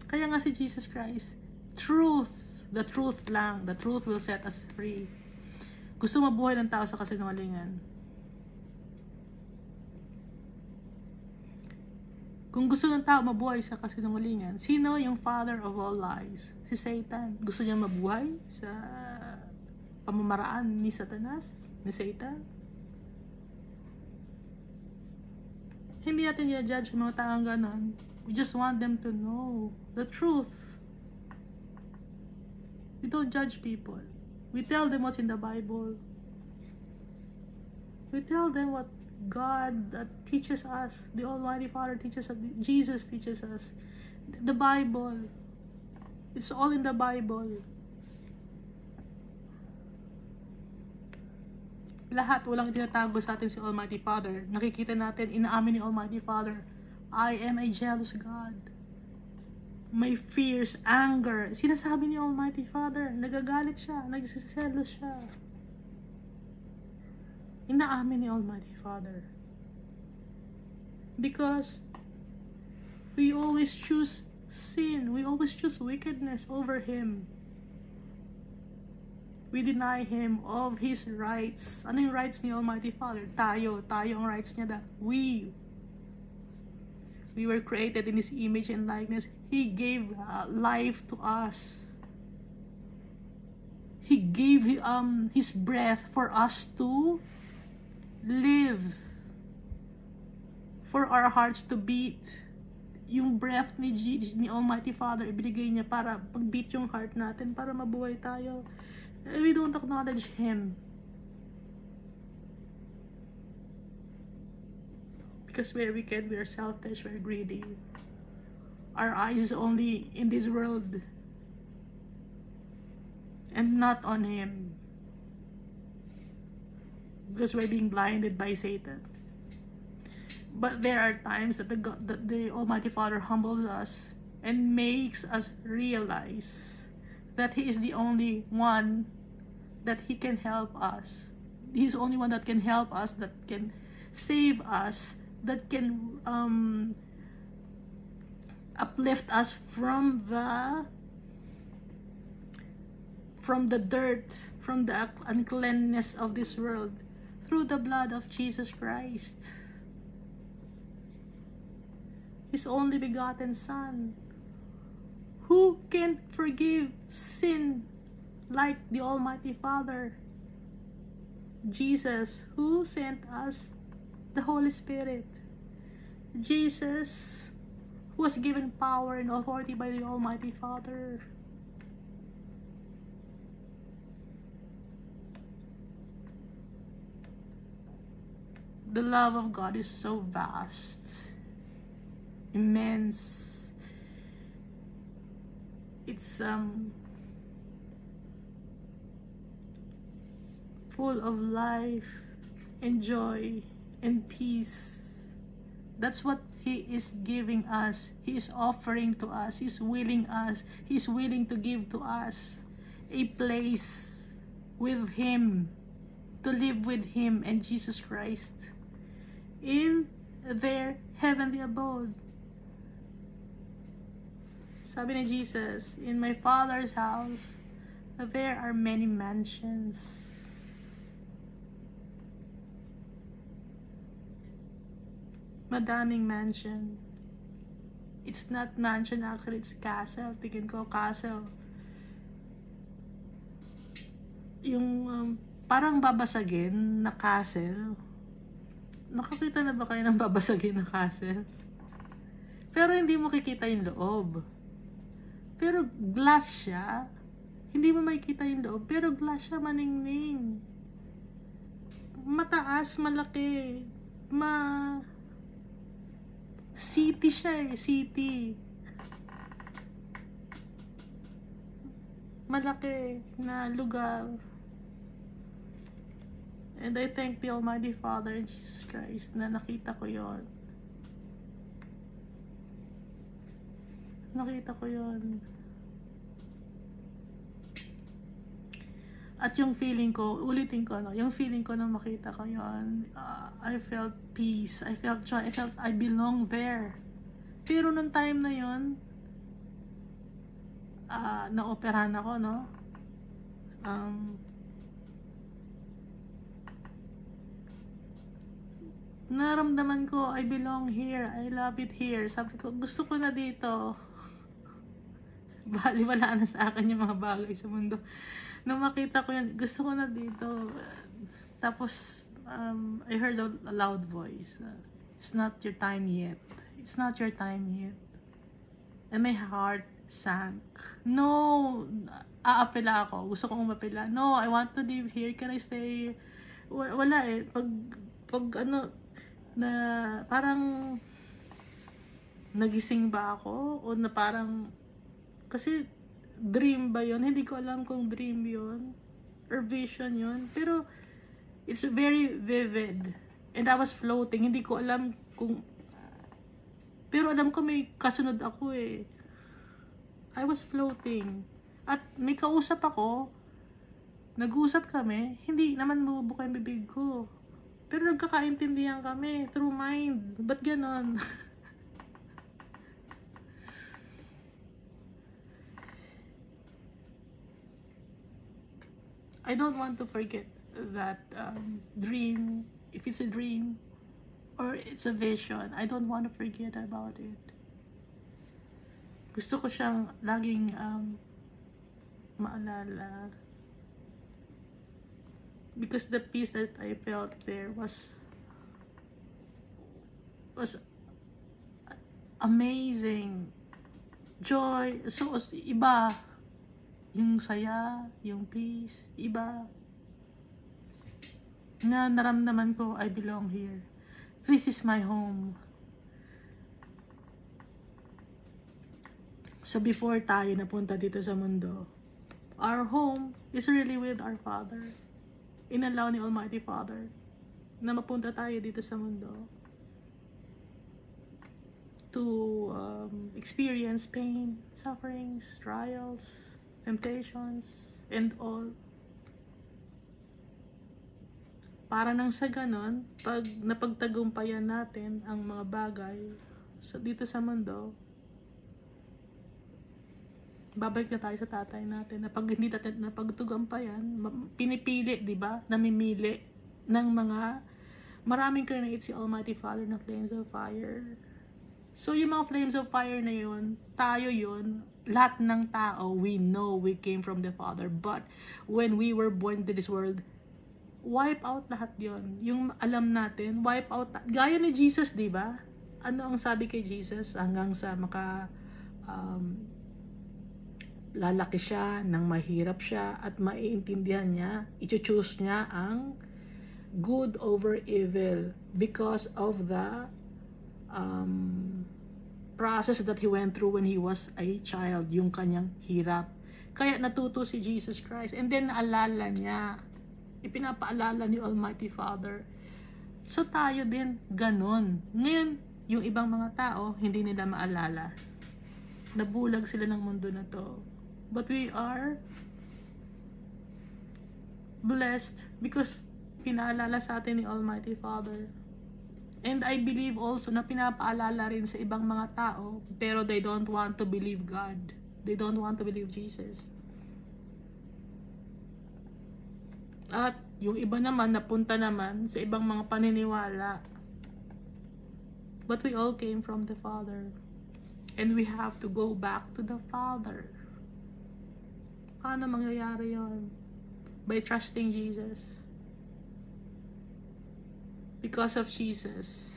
Kaya nga si Jesus Christ, truth. The truth lang. The truth will set us free. Gusto mabuhay ng tao sa kasinungalingan. Kung gusto ng tao mabuhay sa kasinungalingan, sino yung father of all lies? Si Satan. Gusto niya mabuhay sa pamamaraan ni Satanas? Ni Satan? Hindi natin i-judge mga taong ganon. We just want them to know the truth. We don't judge people. We tell them what's in the Bible. We tell them what God teaches us. The Almighty Father teaches us. Jesus teaches us. The Bible. It's all in the Bible. Lahat, walang tinatago sa atin si Almighty Father. Nakikita natin, inaamin ni Almighty Father, I am a jealous God. May fears, anger. Sinasabi ni Almighty Father, nagagalit siya, nagsisiselos siya. Inaamin ni Almighty Father. Because we always choose sin. We always choose wickedness over Him. We deny Him of His rights. Ano yung rights ni Almighty Father? Tayo ang rights niya. That we were created in His image and likeness. He gave life to us. He gave His breath for us to live. For our hearts to beat. Yung breath ni Almighty Father, ibinigay niya para pag-beat yung heart natin, para mabuhay tayo. We don't acknowledge Him. Because we're wicked, we're selfish, we're greedy. Our eyes is only in this world and not on Him. Because we're being blinded by Satan. But there are times that the Almighty Father humbles us and makes us realize that He is the only one that He can help us. He's the only one that can help us, that can save us, that can uplift us from the dirt, from the uncleanness of this world, through the blood of Jesus Christ, His only begotten Son, who can forgive sin like the Almighty Father. Jesus, who sent us the Holy Spirit. Jesus, who was given power and authority by the Almighty Father. The love of God is so vast, immense. It's full of life and joy and peace. That's what He is giving us. He is offering to us. He's willing to give to us a place with Him, to live with Him and Jesus Christ in their heavenly abode. Sabi ni Jesus, in my Father's house, there are many mansions. Madaming mansion. It's not mansion actually, it's castle. Tingin ko castle. Yung parang babasagin na castle. Nakakita na ba kayo ng babasagin na castle? Pero hindi mo kikita yung loob. Pero glass siya. Hindi mo makikita yung loob. Pero glass siya, maningning. Mataas, malaki. City siya eh, city. malaki na lugar. And I thank the Almighty Father and Jesus Christ na nakita ko yon. Nakita ko yon. At yung feeling ko, ulitin ko, no? Yung feeling ko nang makita ko yon, I felt peace, I felt joy, I felt I belong there. Pero nung time na yon, na-operahan ako, no? Naramdaman ko, I belong here, I love it here. Sabi ko, gusto ko na dito. Baliwala na sa akin yung mga bagay sa mundo. Nung makita ko yan, gusto ko na dito. Tapos, I heard a loud voice. It's not your time yet. It's not your time yet. And my heart sank. No! Aapela ako. Gusto kong umapela. No, I want to live here. Can I stay? Wala eh. Pag ano, na parang nagising ba ako? O na parang, kasi dream ba yun? Hindi ko alam kung dream yun or vision yun. Pero it's very vivid. And I was floating. Hindi ko alam kung, pero alam ko may kasunod ako eh. I was floating. At may kausap ako. Nag-usap kami. Hindi naman mabubuka yung bibig ko. Pero nagkakaintindihan kami through mind. Ba't ganon? I don't want to forget that dream. If it's a dream or it's a vision, I don't want to forget about it. Gusto ko siyang laging maalala. Because the peace that I felt there was amazing. Joy. So, iba. Yung saya, yung peace, iba. Na naramdaman ko, I belong here. This is my home. So, before tayo napunta dito sa mundo, our home is really with our Father. Inallow ni Almighty Father na mapunta tayo dito sa mundo to experience pain, sufferings, trials, temptations, and all. Para nang sa ganon, pag napagtagumpayan natin ang mga bagay dito sa mundo, babalik na tayo sa tatay natin na pag hindi natin napagtagumpayan, pinipili, di ba? Namimili ng mga maraming create si Almighty Father na flames of fire. So, yung mga flames of fire na yun, tayo yun, lahat ng tao, we know we came from the Father. But, when we were born to this world, wipe out lahat yun. Yung alam natin, wipe out. Gaya ni Jesus, di ba? Ano ang sabi kay Jesus? Hanggang sa lalaki siya, nang mahirap siya, at maiintindihan niya, i-choose niya ang good over evil because of the process that he went through when he was a child, yung kanyang hirap. Kaya natuto si Jesus Christ. And then naalala niya, ipinapaalala ni Almighty Father. So tayo din, ganon. Ngayon, yung ibang mga tao, hindi nila maalala. Nabulag sila ng mundo na to. But we are blessed because pinaalala sa atin ni Almighty Father. And I believe also na pinapaalala rin sa ibang mga tao, pero they don't want to believe God. They don't want to believe Jesus. At yung iba naman, napunta naman sa ibang mga paniniwala. But we all came from the Father. And we have to go back to the Father. Paano mangyayari yon? By trusting Jesus. Because of Jesus,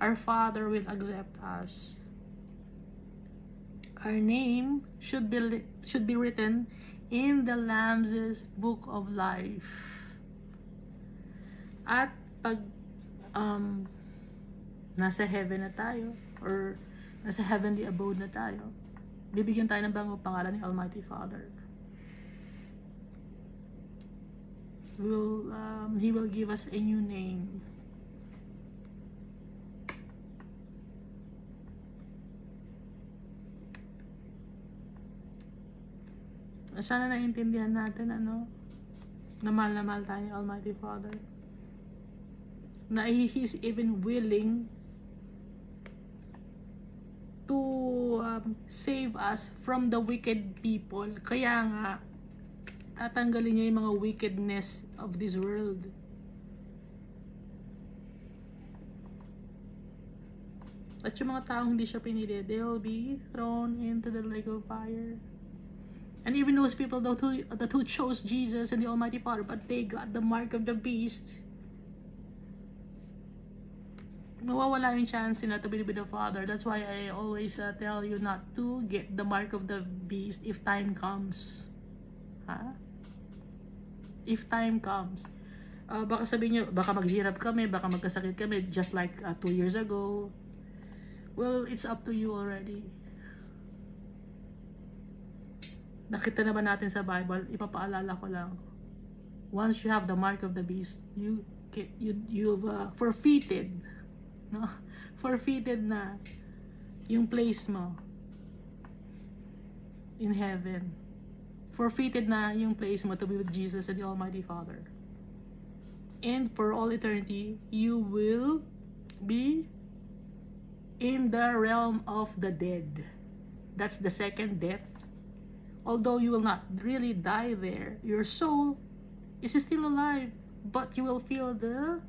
our Father will accept us. Our name should be written in the Lamb's Book of Life. At pag nasa heaven na tayo, or nasa heavenly abode na tayo, bibigyan tayo ng bagong pangalan ni Almighty Father. He will give us a new name. Sana naiintindihan natin, na mahal tayo ni Almighty Father. Na He's even willing to save us from the wicked people. Kaya nga, tatanggalin niya yung mga wickedness of this world. At yung mga taong hindi siya pinili, they will be thrown into the lake of fire. And even those people that who chose Jesus and the Almighty Father, but they got the mark of the beast, nawawala yung chance nila to be with the Father. That's why I always tell you not to get the mark of the beast if time comes. If time comes. Baka sabihin nyo, baka maghirap kami, baka magkasakit kami, just like 2 years ago. Well, it's up to you already. Nakita naman natin sa Bible, ipapaalala ko lang. Once you have the mark of the beast, you've forfeited, no? Forfeited na yung place mo in heaven. Forfeited na yung place mo to be with Jesus and the Almighty Father. And for all eternity, you will be in the realm of the dead. That's the second death. Although you will not really die there, your soul is still alive, but you will feel the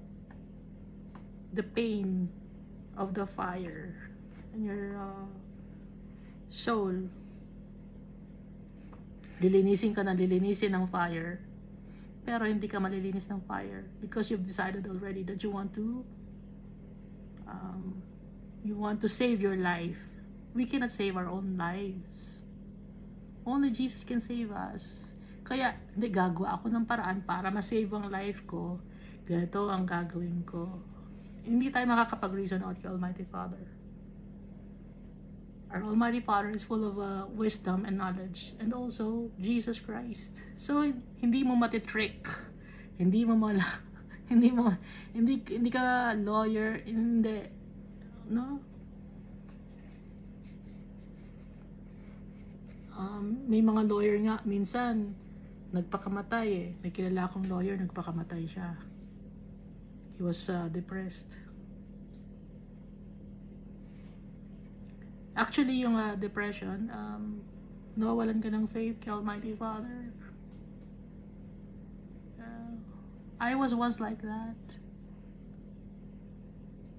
pain of the fire in your soul. Lilinisin ka na lilinisin ng fire, pero hindi ka malilinis ng fire because you've decided already that you want to save your life. We cannot save our own lives. Only Jesus can save us. Kaya, gagawa ako ng paraan para ma-save ang life ko. Ganito ang gagawin ko. Hindi tayo makakapag-reason out kay Almighty Father. Our Almighty Father is full of wisdom and knowledge. And also, Jesus Christ. So, hindi mo matitrick. Hindi ka lawyer. Hindi. No? May mga lawyer nga, minsan, nagpakamatay eh. May kilala akong lawyer, nagpakamatay siya. He was depressed. Actually, yung depression, nawawalan ka ng faith kay Almighty Father. I was once like that.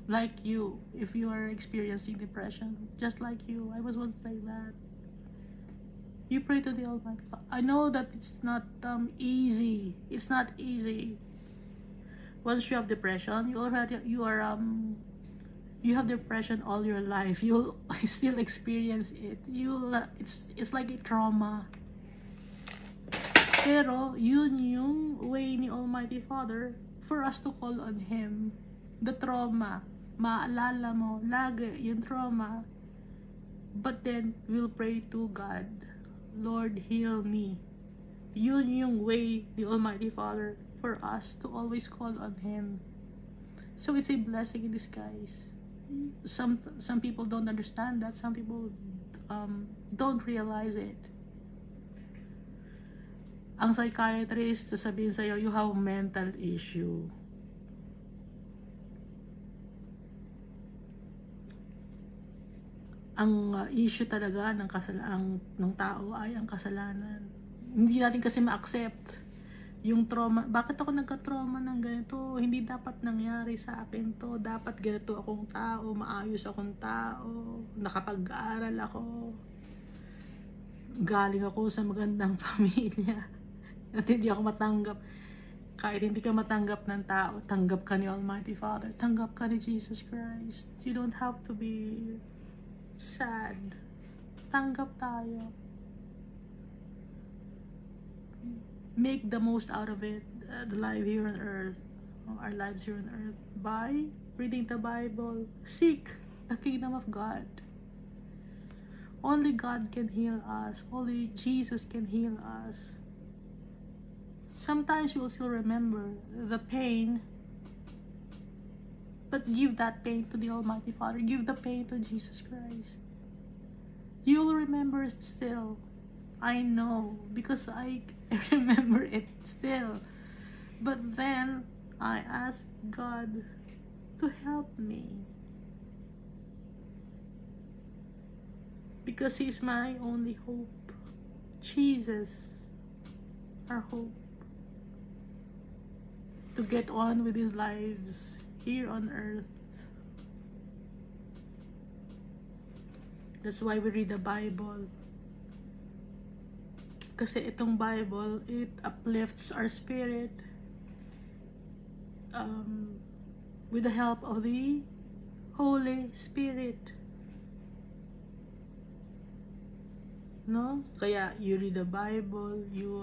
Like you, if you are experiencing depression, just like you, I was once like that. You pray to the Almighty Father. I know that it's not easy. It's not easy. Once you have depression, you have depression all your life. You'll still experience it. It's like a trauma. Pero yun yung way ni Almighty Father for us to call on Him. The trauma, maalala mo lagi yung trauma. But then we'll pray to God. Lord, heal me. Yun yung way, the Almighty Father, for us to always call on Him. So it's a blessing in disguise. Some people don't understand that. Some people don't realize it. Ang psychiatrist, sasabihin sa'yo, you have mental issue. Ang issue talaga ng tao ay ang kasalanan. Hindi natin kasi ma-accept yung trauma. Bakit ako nagka-trauma ng ganito? Hindi dapat nangyari sa akin to. Dapat ganito akong tao, maayos akong tao, nakapag-aaral ako, galing ako sa magandang pamilya. At hindi ako matanggap. Kahit hindi ka matanggap ng tao, tanggap ka ni Almighty Father, tanggap ka ni Jesus Christ. You don't have to be sad. Tanggap tayo. Make the most out of it, the life here on earth, our lives here on earth, by reading the Bible. Seek the kingdom of God. Only God can heal us. Only Jesus can heal us. Sometimes you will still remember the pain, but give that pain to the Almighty Father. Give the pain to Jesus Christ. You'll remember it still. I know, because I remember it still. But then I ask God to help me, because He's my only hope. Jesus, our hope, to get on with His lives here on earth. That's why we read the Bible. Kasi itong Bible, it uplifts our spirit with the help of the Holy Spirit. No? Kaya you read the Bible, you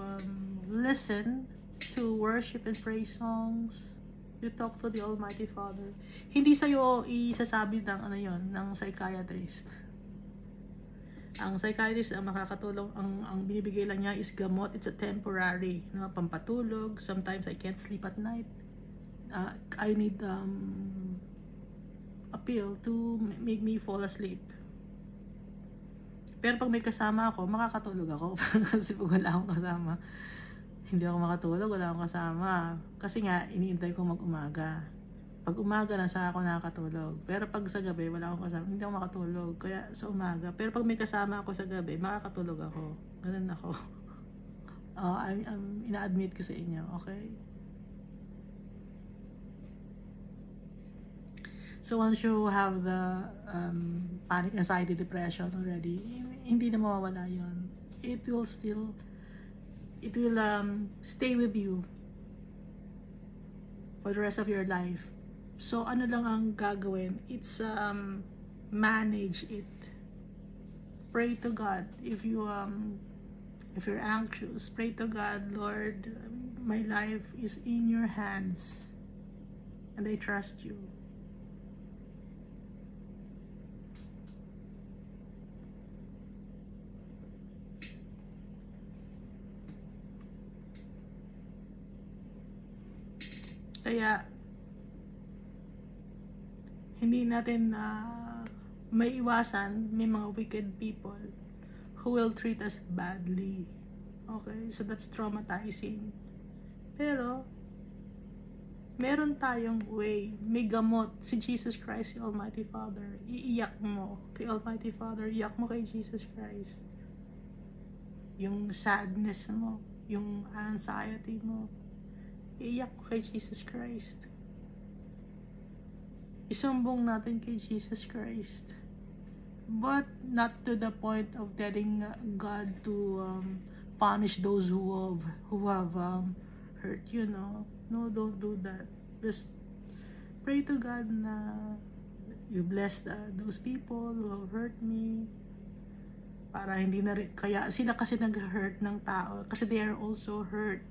listen to worship and praise songs, you talk to the Almighty Father. Hindi sa'yo isasabi ng ng psychiatrist. Ang psychiatrist ang makakatulong, ang binibigay lang niya is gamot. It's a temporary, no, pampatulog. Sometimes I can't sleep at night. I need a pill to make me fall asleep. Pero pag may kasama ako, makakatulog ako. Kasi pag wala akong kasama, hindi ako makatulog, wala akong kasama. Kasi nga, iniintay ko mag-umaga. Pag umaga na sa ako nakakatulog. Pero pag sa gabi, wala akong kasama, hindi ako makatulog. Kaya sa umaga. Pero pag may kasama ako sa gabi, makakatulog ako. Ganun ako. Ina-admit ko sa inyo, okay? So once you have the panic, anxiety, depression already, hindi na mawawala yun. It will stay with you for the rest of your life. So ano lang ang gagawin? It's manage it. Pray to God. If you're anxious, pray to God, Lord, my life is in your hands and I trust you. Kaya hindi natin maiwasan, may mga wicked people who will treat us badly. Okay? So that's traumatizing. Pero meron tayong way, may gamot, si Jesus Christ, si Almighty Father. Iiyak mo kay Almighty Father, iyak mo kay Jesus Christ. Yung sadness mo, yung anxiety mo, iiyak mo kay Jesus Christ. Isumbong natin kay Jesus Christ. But not to the point of telling God to punish those who have hurt you, no? No, don't do that. Just pray to God na you bless those people who have hurt me. Para hindi na rin, kaya sila kasi nag-hurt ng tao. Kasi they are also hurt.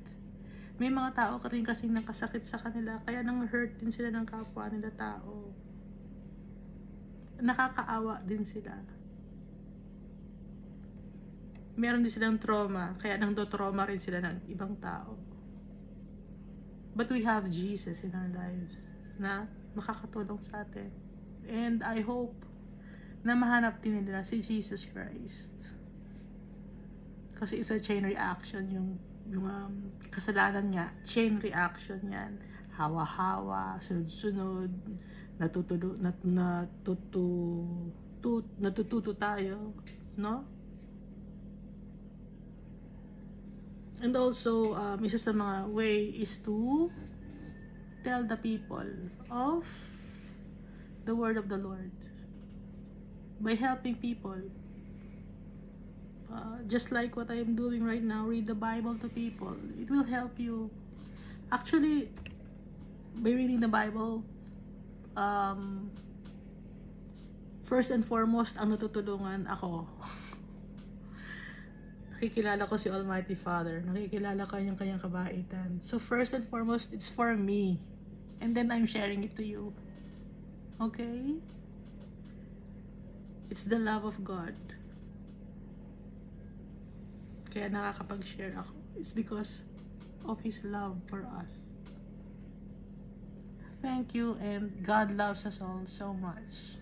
May mga tao ka rin kasi nakasakit sa kanila, kaya nang-hurt din sila ng kapwa nila tao. Nakakaawa din sila. Meron din silang trauma, kaya nang-do-trauma rin sila ng ibang tao. But we have Jesus in our lives na makakatulong sa atin. And I hope na mahanap din nila si Jesus Christ. Kasi it's a chain reaction yung kasalanan niya, chain reaction yan. Hawa-hawa, sunod-sunod, natututo tayo, no? And also, isa sa mga way is to tell the people of the word of the Lord. By helping people. Just like what I am doing right now, read the Bible to people. It will help you. Actually, by reading the Bible, first and foremost, ang natutulungan ako. Nakikilala ko si Almighty Father. Nakikilala ko yung kanyang kabaitan. So first and foremost, it's for me. And then I'm sharing it to you. Okay? It's the love of God. kaya nakakapag-share ako. It's because of His love for us. Thank you, and God loves us all so much.